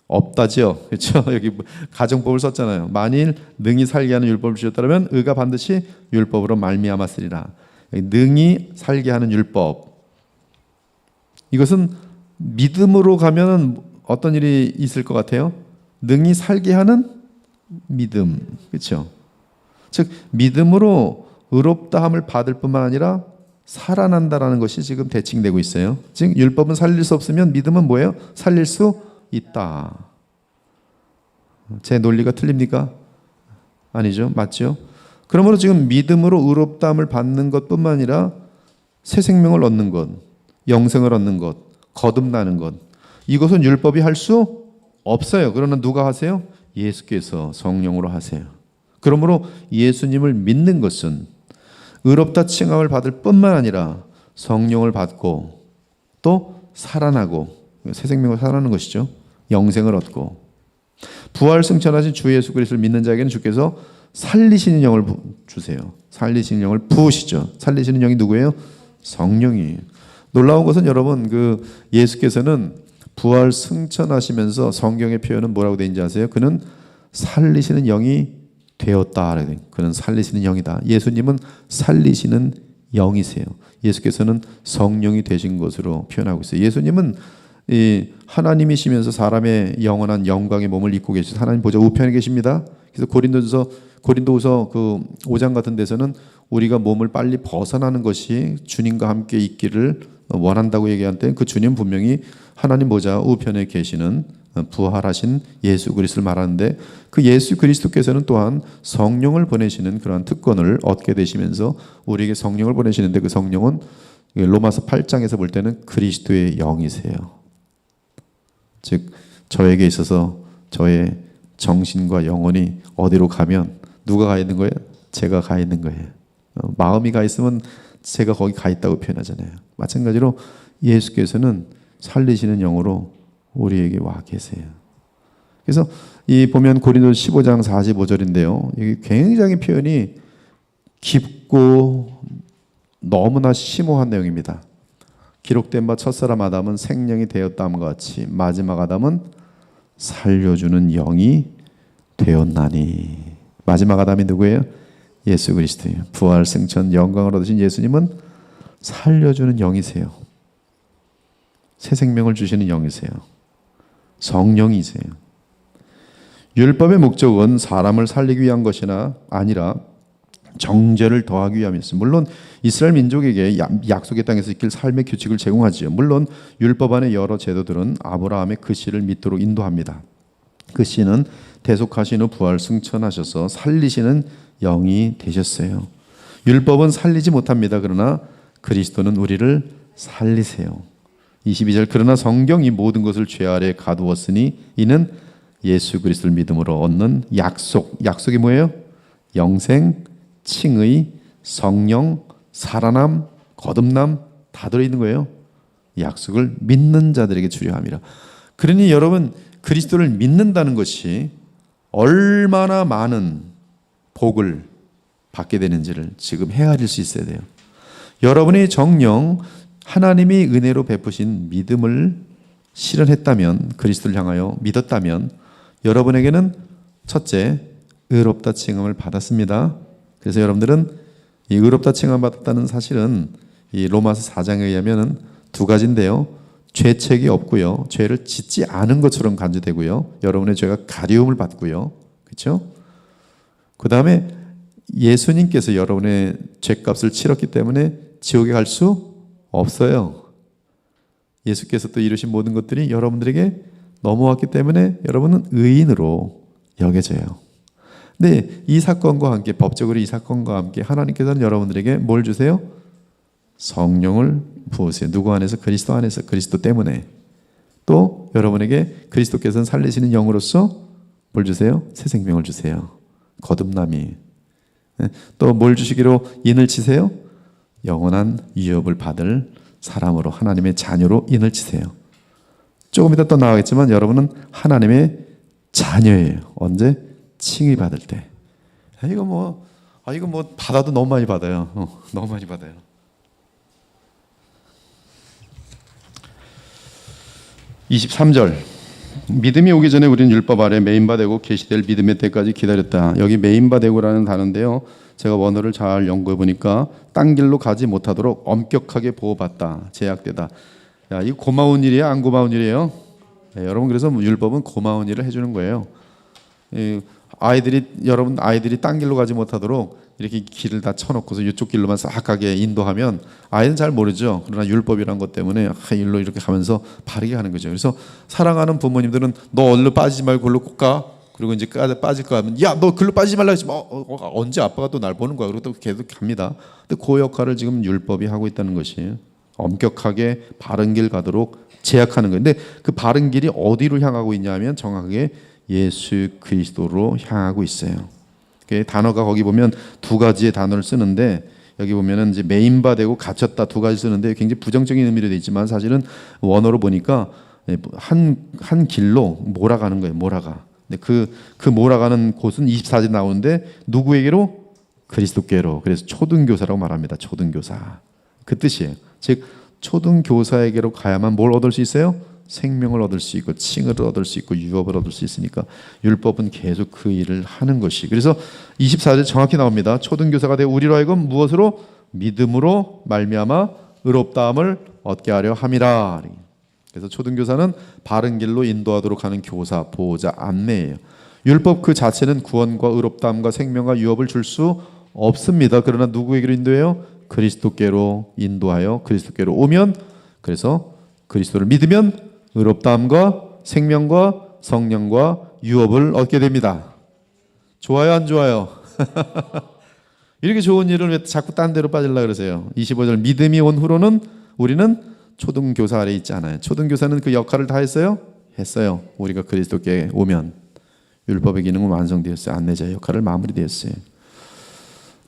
없다지요. 그렇죠? 여기 가정법을 썼잖아요. 만일 능히 살게 하는 율법을 주셨다라면 의가 반드시 율법으로 말미암았으리라. 능히 살게 하는 율법. 이것은 믿음으로 가면 어떤 일이 있을 것 같아요? 능히 살게 하는 믿음. 그렇죠? 즉 믿음으로 의롭다함을 받을 뿐만 아니라 살아난다라는 것이 지금 대칭되고 있어요. 즉 율법은 살릴 수 없으면 믿음은 뭐예요? 살릴 수 있다. 제 논리가 틀립니까? 아니죠. 맞죠? 그러므로 지금 믿음으로 의롭다함을 받는 것뿐만 아니라 새 생명을 얻는 것, 영생을 얻는 것, 거듭나는 것, 이것은 율법이 할 수 없어요. 그러나 누가 하세요? 예수께서 성령으로 하세요. 그러므로 예수님을 믿는 것은 의롭다 칭함을 받을 뿐만 아니라 성령을 받고 또 살아나고 새 생명을 살아나는 것이죠. 영생을 얻고 부활 승천하신 주 예수 그리스도를 믿는 자에게는 주께서 살리시는 영을 주세요. 살리시는 영을 부으시죠. 살리시는 영이 누구예요? 성령이에요. 놀라운 것은 여러분 예수께서는 부활 승천하시면서 성경의 표현은 뭐라고 되어 있는지 아세요? 그는 살리시는 영이 되었다. 그는 살리시는 영이다. 예수님은 살리시는 영이세요. 예수께서는 성령이 되신 것으로 표현하고 있어요. 예수님은 하나님이시면서 사람의 영원한 영광의 몸을 입고 계시죠. 하나님 보좌 우편에 계십니다. 그래서 고린도서 5장 같은 데서는 우리가 몸을 빨리 벗어나는 것이 주님과 함께 있기를 원한다고 얘기할 때 그 주님 분명히 하나님 보좌 우편에 계시는 부활하신 예수 그리스도를 말하는데 그 예수 그리스도께서는 또한 성령을 보내시는 그러한 특권을 얻게 되시면서 우리에게 성령을 보내시는데 그 성령은 로마서 8장에서 볼 때는 그리스도의 영이세요. 즉 저에게 있어서 저의 정신과 영혼이 어디로 가면 누가 가 있는 거예요? 제가 가 있는 거예요. 마음이 가 있으면 제가 거기 가 있다고 표현하잖아요. 마찬가지로 예수께서는 살리시는 영으로 우리에게 와 계세요. 그래서 이 보면 고린도서 15장 45절인데요. 이게 굉장히 표현이 깊고 너무나 심오한 내용입니다. 기록된 바 첫사람 아담은 생명이 되었다함과 같이 마지막 아담은 살려주는 영이 되었나니. 마지막 아담이 누구예요? 예수 그리스도예요. 부활 승천 영광을 얻으신 예수님은 살려주는 영이세요. 새 생명을 주시는 영이세요. 성령이세요. 율법의 목적은 사람을 살리기 위한 것이나 아니라 정죄를 더하기 위함이었어요. 물론 이스라엘 민족에게 약속의 땅에서 지킬 삶의 규칙을 제공하지요. 물론 율법 안의 여러 제도들은 아브라함의 그 씨를 믿도록 인도합니다. 그 씨는 대속하신 후 부활 승천하셔서 살리시는 영이 되셨어요. 율법은 살리지 못합니다. 그러나 그리스도는 우리를 살리세요. 22절 그러나 성경이 모든 것을 죄 아래 가두었으니 이는 예수 그리스도를 믿음으로 얻는 약속이 뭐예요? 영생, 칭의, 성령, 살아남, 거듭남 다 들어있는 거예요. 약속을 믿는 자들에게 주려 함이라. 그러니 여러분 그리스도를 믿는다는 것이 얼마나 많은 복을 받게 되는지를 지금 헤아릴 수 있어야 돼요. 여러분이 정녕 하나님이 은혜로 베푸신 믿음을 실현했다면, 그리스도를 향하여 믿었다면 여러분에게는 첫째, 의롭다 칭함을 받았습니다. 그래서 여러분들은 이 의롭다 칭함 받았다는 사실은 이 로마서 4장에 의하면 두 가지인데요. 죄책이 없고요. 죄를 짓지 않은 것처럼 간주되고요. 여러분의 죄가 가리움을 받고요. 그렇죠? 그 다음에 예수님께서 여러분의 죄값을 치렀기 때문에 지옥에 갈 수 없어요. 예수께서 또 이루신 모든 것들이 여러분들에게 넘어왔기 때문에 여러분은 의인으로 여겨져요. 근데 이 사건과 함께, 법적으로 이 사건과 함께 하나님께서는 여러분들에게 뭘 주세요? 성령을 부으세요. 누구 안에서? 그리스도 안에서. 그리스도 때문에. 또 여러분에게 그리스도께서는 살리시는 영으로서 뭘 주세요? 새 생명을 주세요. 거듭남이. 또 뭘 주시기로 인을 치세요? 영원한 위협을 받을 사람으로, 하나님의 자녀로 인을 치세요. 조금 이따 또 나가겠지만 여러분은 하나님의 자녀예요. 언제? 칭의 받을 때. 이거 뭐 받아도 너무 많이 받아요. 너무 많이 받아요. (23절) 믿음이 오기 전에 우리는 율법 아래 매인바되고 계시될 믿음의 때까지 기다렸다. 여기 매인바되고라는 단어인데요. 제가 원어를 잘 연구해 보니까 딴 길로 가지 못하도록 엄격하게 보호받다, 제약되다. 야, 이거 고마운 일이야, 안 고마운 일이에요? 네, 여러분 그래서 율법은 고마운 일을 해주는 거예요. 여러분 아이들이 딴 길로 가지 못하도록 이렇게 길을 다 쳐놓고서 이쪽 길로만 싹 가게 인도하면 아이는 잘 모르죠. 그러나 율법이란 것 때문에 일로 이렇게 가면서 바르게 하는 거죠. 그래서 사랑하는 부모님들은 너 얼른 빠지지 말고 글로 꼭 가. 그리고 이제 빠질까 하면 야, 너 글로 빠지지 말라 했지. 언제 아빠가 또 날 보는 거야. 그리고 또 계속 갑니다. 근데 그 역할을 지금 율법이 하고 있다는 것이 엄격하게 바른 길 가도록 제약하는 거예요. 근데 그 바른 길이 어디로 향하고 있냐면 정확하게 예수 그리스도로 향하고 있어요. 그 단어가 거기 보면 두 가지의 단어를 쓰는데 여기 보면은 이제 메인바되고 갇혔다 두 가지 쓰는데 굉장히 부정적인 의미로 되어 있지만 사실은 원어로 보니까 한 길로 몰아가는 거예요. 몰아가. 근데 그 몰아가는 곳은 24절 나오는데 누구에게로? 그리스도께로. 그래서 초등교사라고 말합니다. 초등교사. 그 뜻이에요. 즉 초등교사에게로 가야만 뭘 얻을 수 있어요? 생명을 얻을 수 있고 칭을 얻을 수 있고 유업을 얻을 수 있으니까 율법은 계속 그 일을 하는 것이. 그래서 24절 정확히 나옵니다. 초등교사가 되어 우리로 하여금 무엇으로? 믿음으로 말미암아 의롭다함을 얻게 하려 함이라. 그래서 초등교사는 바른 길로 인도하도록 하는 교사, 보호자, 안내예요. 율법 그 자체는 구원과 의롭다함과 생명과 유업을 줄 수 없습니다. 그러나 누구에게로 인도해요? 그리스도께로 인도하여 그리스도께로 오면, 그래서 그리스도를 믿으면 의롭다함과 생명과 성령과 유업을 얻게 됩니다. 좋아요, 안 좋아요? 이렇게 좋은 일을 왜 자꾸 딴 데로 빠지려고 그러세요? 25절 믿음이 온 후로는 우리는 초등교사 아래 있지 않아요. 초등교사는 그 역할을 다 했어요? 했어요. 우리가 그리스도께 오면 율법의 기능은 완성되었어요. 안내자의 역할을 마무리되었어요.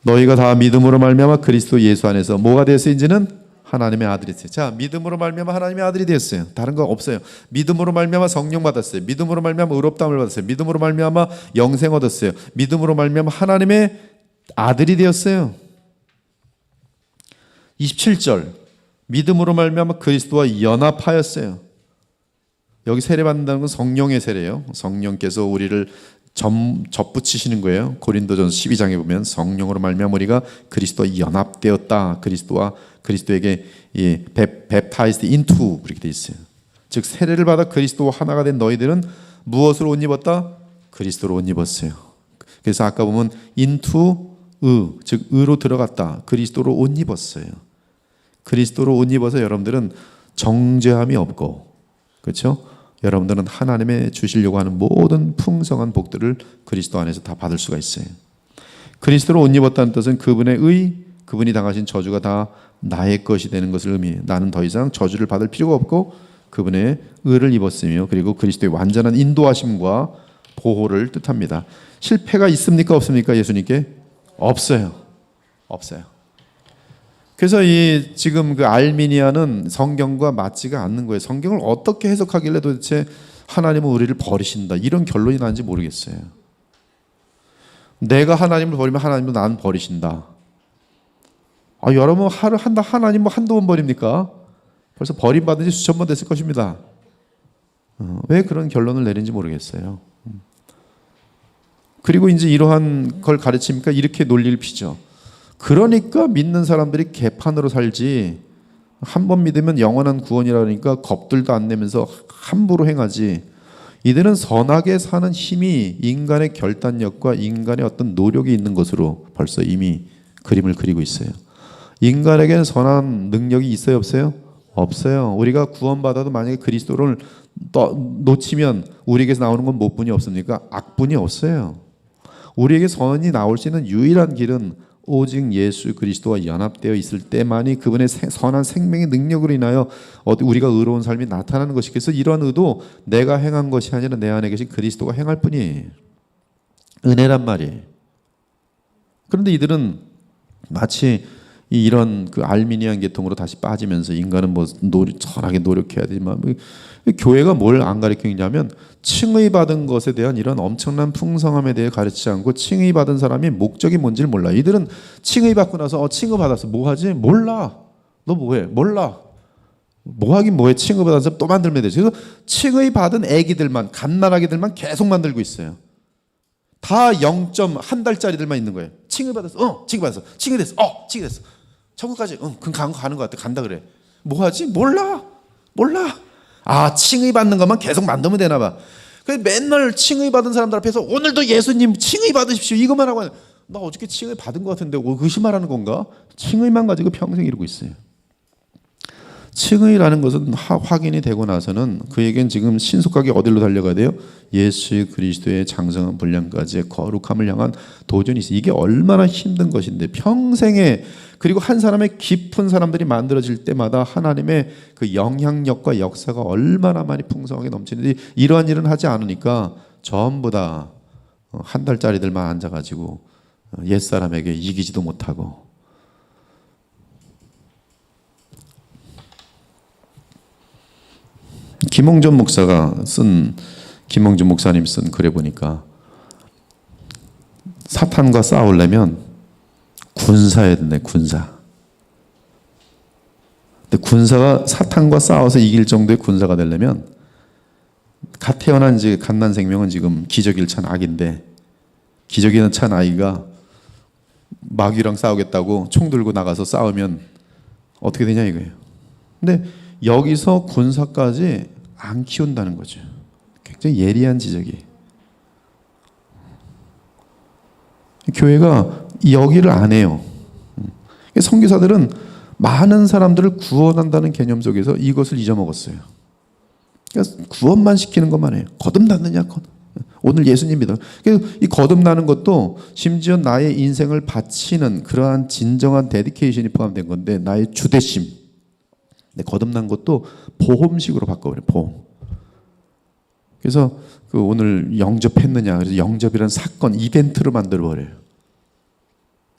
너희가 다 믿음으로 말미암아 그리스도 예수 안에서 뭐가 되었어요? 이제는 하나님의 아들이 됐어요. 자, 믿음으로 말미암아 하나님의 아들이 되었어요. 다른 거 없어요. 믿음으로 말미암아 성령 받았어요. 믿음으로 말미암아 의롭다함을 받았어요. 믿음으로 말미암아 영생 얻었어요. 믿음으로 말미암아 하나님의 아들이 되었어요. 27절 믿음으로 말미암아 그리스도와 연합하였어요. 여기 세례 받는다는 건 성령의 세례예요. 성령께서 우리를 접붙이시는 거예요. 고린도전서 12장에 보면 성령으로 말미암아 우리가 그리스도와 연합되었다. 그리스도에게 baptized into 그렇게 돼 있어요. 즉 세례를 받아 그리스도와 하나가 된 너희들은 무엇으로 옷 입었다? 그리스도로 옷 입었어요. 그래서 아까 보면 into 즉 의로 들어갔다. 그리스도로 옷 입었어요. 그리스도로 옷 입어서 여러분들은 정죄함이 없고, 그렇죠? 여러분들은 하나님의 주시려고 하는 모든 풍성한 복들을 그리스도 안에서 다 받을 수가 있어요. 그리스도로 옷 입었다는 뜻은 그분의 그분이 당하신 저주가 다 나의 것이 되는 것을 의미해요. 나는 더 이상 저주를 받을 필요가 없고 그분의 의를 입었으며, 그리고 그리스도의 완전한 인도하심과 보호를 뜻합니다. 실패가 있습니까? 없습니까? 예수님께? 없어요. 그래서 지금 그 알미니아는 성경과 맞지가 않는 거예요. 성경을 어떻게 해석하길래 도대체 하나님은 우리를 버리신다 이런 결론이 나는지 모르겠어요. 내가 하나님을 버리면 하나님도 나는 버리신다. 여러분 하나님 뭐 한두 번 버립니까? 벌써 버림받은 지 수천 번 됐을 것입니다. 왜 그런 결론을 내린지 모르겠어요. 그리고 이제 이러한 걸 가르치니까 이렇게 논리를 피죠. 그러니까 믿는 사람들이 개판으로 살지, 한 번 믿으면 영원한 구원이라니까 겁들도 안 내면서 함부로 행하지. 이들은 선하게 사는 힘이 인간의 결단력과 인간의 어떤 노력이 있는 것으로 벌써 이미 그림을 그리고 있어요. 인간에게는 선한 능력이 있어요, 없어요? 없어요. 우리가 구원받아도 만약에 그리스도를 놓치면 우리에게서 나오는 건 무엇뿐이 없습니까? 악뿐이 없어요. 우리에게 선이 나올 수 있는 유일한 길은 오직 예수 그리스도와 연합되어 있을 때만이 그분의 선한 생명의 능력으로 인하여 우리가 의로운 삶이 나타나는 것이. 그래서 이러한 의도 내가 행한 것이 아니라 내 안에 계신 그리스도가 행할 뿐이에요. 은혜란 말이에요. 그런데 이들은 마치 이런 그 알미니안 계통으로 다시 빠지면서 인간은 뭐 선하게 노력해야 되지만, 교회가 뭘 안 가르치냐면 칭의받은 것에 대한 이런 엄청난 풍성함에 대해 가르치지 않고 칭의받은 사람이 목적이 뭔지를 몰라. 이들은 칭의받고 나서 칭의받았어. 뭐 하지? 몰라. 너 뭐해? 몰라. 뭐 하긴 뭐해. 칭의받아서 또 만들면 되지. 그래서 칭의받은 애기들만, 갓난아기들만 계속 만들고 있어요. 다 0.1 달짜리들만 있는 거예요. 칭의받았어. 칭의받았어. 칭의됐어. 칭의됐어. 천국까지 그럼 가는 것 같아. 간다 그래. 뭐 하지? 몰라. 칭의받는 것만 계속 만들면 되나 봐. 그래서 맨날 칭의받은 사람들 앞에서 오늘도 예수님 칭의받으십시오 이것만 하고, 나 어저께 칭의받은 것 같은데 의심하라는 건가? 칭의만 가지고 평생 이러고 있어요. 칭의라는 것은 확인이 되고 나서는 그에겐 지금 신속하게 어디로 달려가야 돼요? 예수 그리스도의 장성한 분량까지의 거룩함을 향한 도전이 있어요. 이게 얼마나 힘든 것인데, 평생에, 그리고 한 사람의 깊은 사람들이 만들어질 때마다 하나님의 그 영향력과 역사가 얼마나 많이 풍성하게 넘치는지, 이러한 일은 하지 않으니까 전부 다 한 달짜리들만 앉아가지고 옛사람에게 이기지도 못하고. 김홍준 목사님 쓴 글에 보니까 사탄과 싸우려면 군사해야 된대, 군사. 근데 군사가 사탄과 싸워서 이길 정도의 군사가 되려면 갓 태어난 갓난 생명은 지금 기저귀를 찬 아기인데 기저귀는 찬 아이가 마귀랑 싸우겠다고 총 들고 나가서 싸우면 어떻게 되냐 이거예요. 근데 여기서 군사까지 안 키운다는 거죠. 굉장히 예리한 지적이에요. 교회가 여기를 안 해요. 선교사들은 많은 사람들을 구원한다는 개념 속에서 이것을 잊어먹었어요. 그러니까 구원만 시키는 것만 해요. 거듭났느냐? 오늘 예수님 믿어. 이 거듭나는 것도 심지어 나의 인생을 바치는 그러한 진정한 데디케이션이 포함된 건데 나의 주대심. 거듭난 것도 보험식으로 바꿔버려요. 보험. 그래서 오늘 영접했느냐. 그래서 영접이라는 사건, 이벤트로 만들어버려요.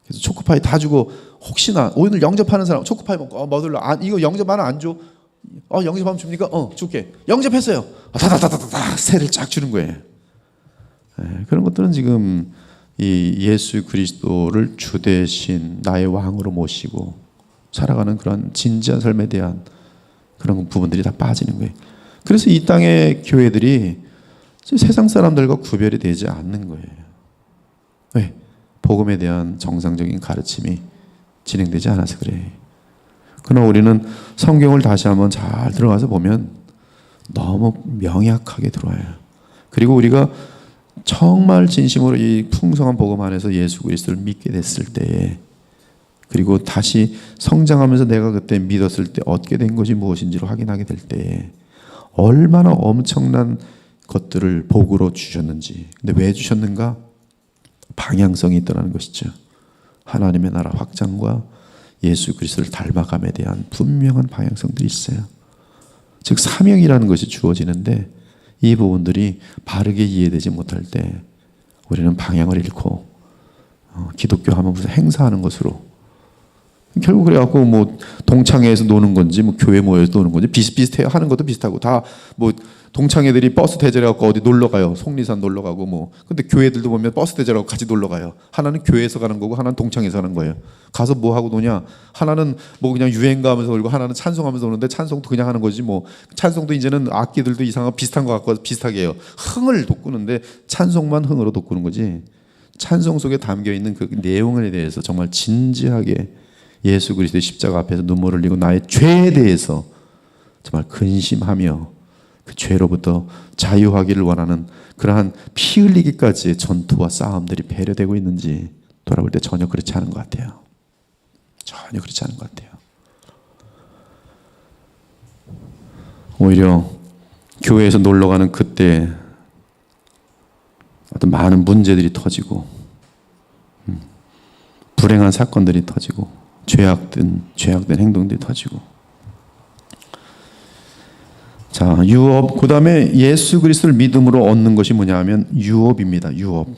그래서 초코파이 다 주고 혹시나 오늘 영접하는 사람 초코파이 먹고 뭐들러 이거 영접하면 안 줘. 영접하면 줍니까? 줄게. 영접했어요. 다다다다다 세를 쫙 주는 거예요. 그런 것들은 지금 이 예수 그리스도를 주 대신 나의 왕으로 모시고 살아가는 그런 진지한 삶에 대한 그런 부분들이 다 빠지는 거예요. 그래서 이 땅의 교회들이 세상 사람들과 구별이 되지 않는 거예요. 왜? 복음에 대한 정상적인 가르침이 진행되지 않아서 그래요. 그러나 우리는 성경을 다시 한번 잘 들어가서 보면 너무 명약하게 들어와요. 그리고 우리가 정말 진심으로 이 풍성한 복음 안에서 예수 그리스도를 믿게 됐을 때에 그리고 다시 성장하면서 내가 그때 믿었을 때 얻게 된 것이 무엇인지를 확인하게 될 때에 얼마나 엄청난 것들을 복으로 주셨는지. 근데 왜 주셨는가? 방향성이 있다는 것이죠. 하나님의 나라 확장과 예수 그리스도를 닮아감에 대한 분명한 방향성들이 있어요. 즉 사명이라는 것이 주어지는데 이 부분들이 바르게 이해되지 못할 때 우리는 방향을 잃고 기독교 하면 무슨 행사하는 것으로 결국 그래갖고 뭐 동창회에서 노는 건지 뭐 교회 모여서 노는 건지 비슷비슷해요. 하는 것도 비슷하고 다 뭐 동창회들이 버스 대절해갖고 어디 놀러 가요. 속리산 놀러 가고 뭐. 근데 교회들도 보면 버스 대절하고 같이 놀러 가요. 하나는 교회에서 가는 거고 하나는 동창회에서 가는 거예요. 가서 뭐 하고 노냐? 하나는 뭐 그냥 유행가 하면서 놀고 하나는 찬송하면서 노는데 찬송도 그냥 하는 거지 뭐. 찬송도 이제는 악기들도 이상하고 비슷한 것 같고 비슷하게 해요. 흥을 돋구는데 찬송만 흥으로 돋구는 거지. 찬송 속에 담겨 있는 그 내용에 대해서 정말 진지하게 예수 그리스도의 십자가 앞에서 눈물을 흘리고 나의 죄에 대해서 정말 근심하며 그 죄로부터 자유하기를 원하는 그러한 피 흘리기까지의 전투와 싸움들이 배려되고 있는지 돌아볼 때 전혀 그렇지 않은 것 같아요. 전혀 그렇지 않은 것 같아요. 오히려 교회에서 놀러 가는 그때 어떤 많은 문제들이 터지고 불행한 사건들이 터지고 죄악된 행동들이 터지고 자, 유업. 그 다음에 예수 그리스도를 믿음으로 얻는 것이 뭐냐 하면 유업입니다. 유업.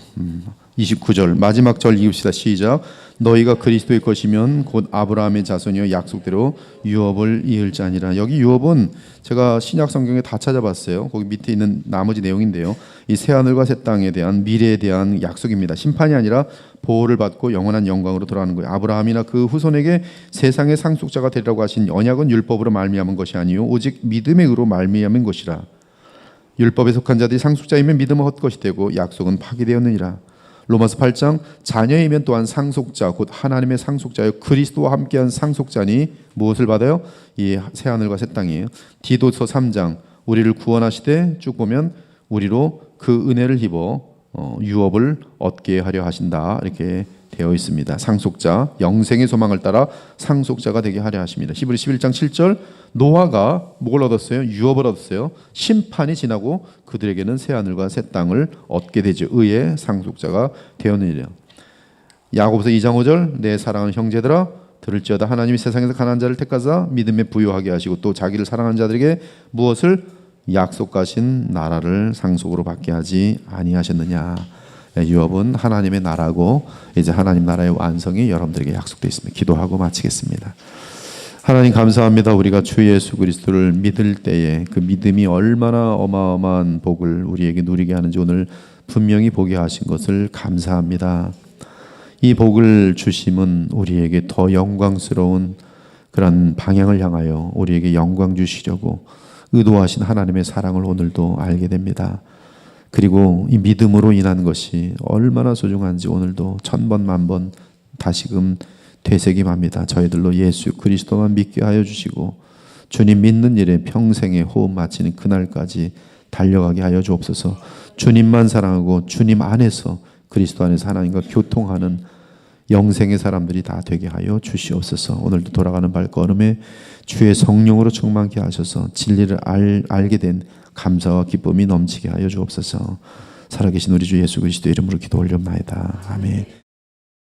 29절 마지막 절 읽읍시다. 시작. 너희가 그리스도의 것이면 곧 아브라함의 자손이여 약속대로 유업을 이을 자니라. 여기 유업은 제가 신약 성경에 다 찾아봤어요. 거기 밑에 있는 나머지 내용인데요. 이 새하늘과 새 땅에 대한 미래에 대한 약속입니다. 심판이 아니라 보호를 받고 영원한 영광으로 돌아가는 거예요. 아브라함이나 그 후손에게 세상의 상속자가 되리라고 하신 언약은 율법으로 말미암은 것이 아니요 오직 믿음의 의로 말미암은 것이라. 율법에 속한 자들이 상속자이면 믿음은 헛것이 되고 약속은 파기되었느니라. 로마서 8장 자녀이면 또한 상속자 곧 하나님의 상속자여 그리스도와 함께한 상속자니 무엇을 받아요? 이 새하늘과 새 땅이에요. 디도서 3장 우리를 구원하시되 쭉 보면 우리로 그 은혜를 입어 유업을 얻게 하려 하신다 이렇게 되어 있습니다. 상속자 영생의 소망을 따라 상속자가 되게 하려 하십니다. 히브리 11장 7절 노아가 뭘 얻었어요? 유업을 얻었어요. 심판이 지나고 그들에게는 새하늘과 새 땅을 얻게 되죠. 의의 상속자가 되었느니라. 야고보서 2장 5절 내 사랑하는 형제들아 들을지어다 하나님이 세상에서 가난한 자를 택하사 믿음에 부유하게 하시고 또 자기를 사랑하는 자들에게 무엇을 약속하신 나라를 상속으로 받게 하지 아니하셨느냐. 유업은 하나님의 나라고 이제 하나님 나라의 완성이 여러분들에게 약속되어 있습니다. 기도하고 마치겠습니다. 하나님 감사합니다. 우리가 주 예수 그리스도를 믿을 때에 그 믿음이 얼마나 어마어마한 복을 우리에게 누리게 하는지 오늘 분명히 보게 하신 것을 감사합니다. 이 복을 주심은 우리에게 더 영광스러운 그런 방향을 향하여 우리에게 영광 주시려고 의도하신 하나님의 사랑을 오늘도 알게 됩니다. 그리고 이 믿음으로 인한 것이 얼마나 소중한지 오늘도 천번 만번 다시금 되새김합니다. 저희들로 예수 그리스도만 믿게 하여 주시고 주님 믿는 일에 평생의 호흡 마치는 그날까지 달려가게 하여 주옵소서. 주님만 사랑하고 주님 안에서 그리스도 안에서 하나님과 교통하는 영생의 사람들이 다 되게 하여 주시옵소서. 오늘도 돌아가는 발걸음에 주의 성령으로 충만케 하셔서 진리를 알게 된 감사와 기쁨이 넘치게 하여 주옵소서. 살아계신 우리 주 예수 그리스도 이름으로 기도 올려옵나이다. 아멘.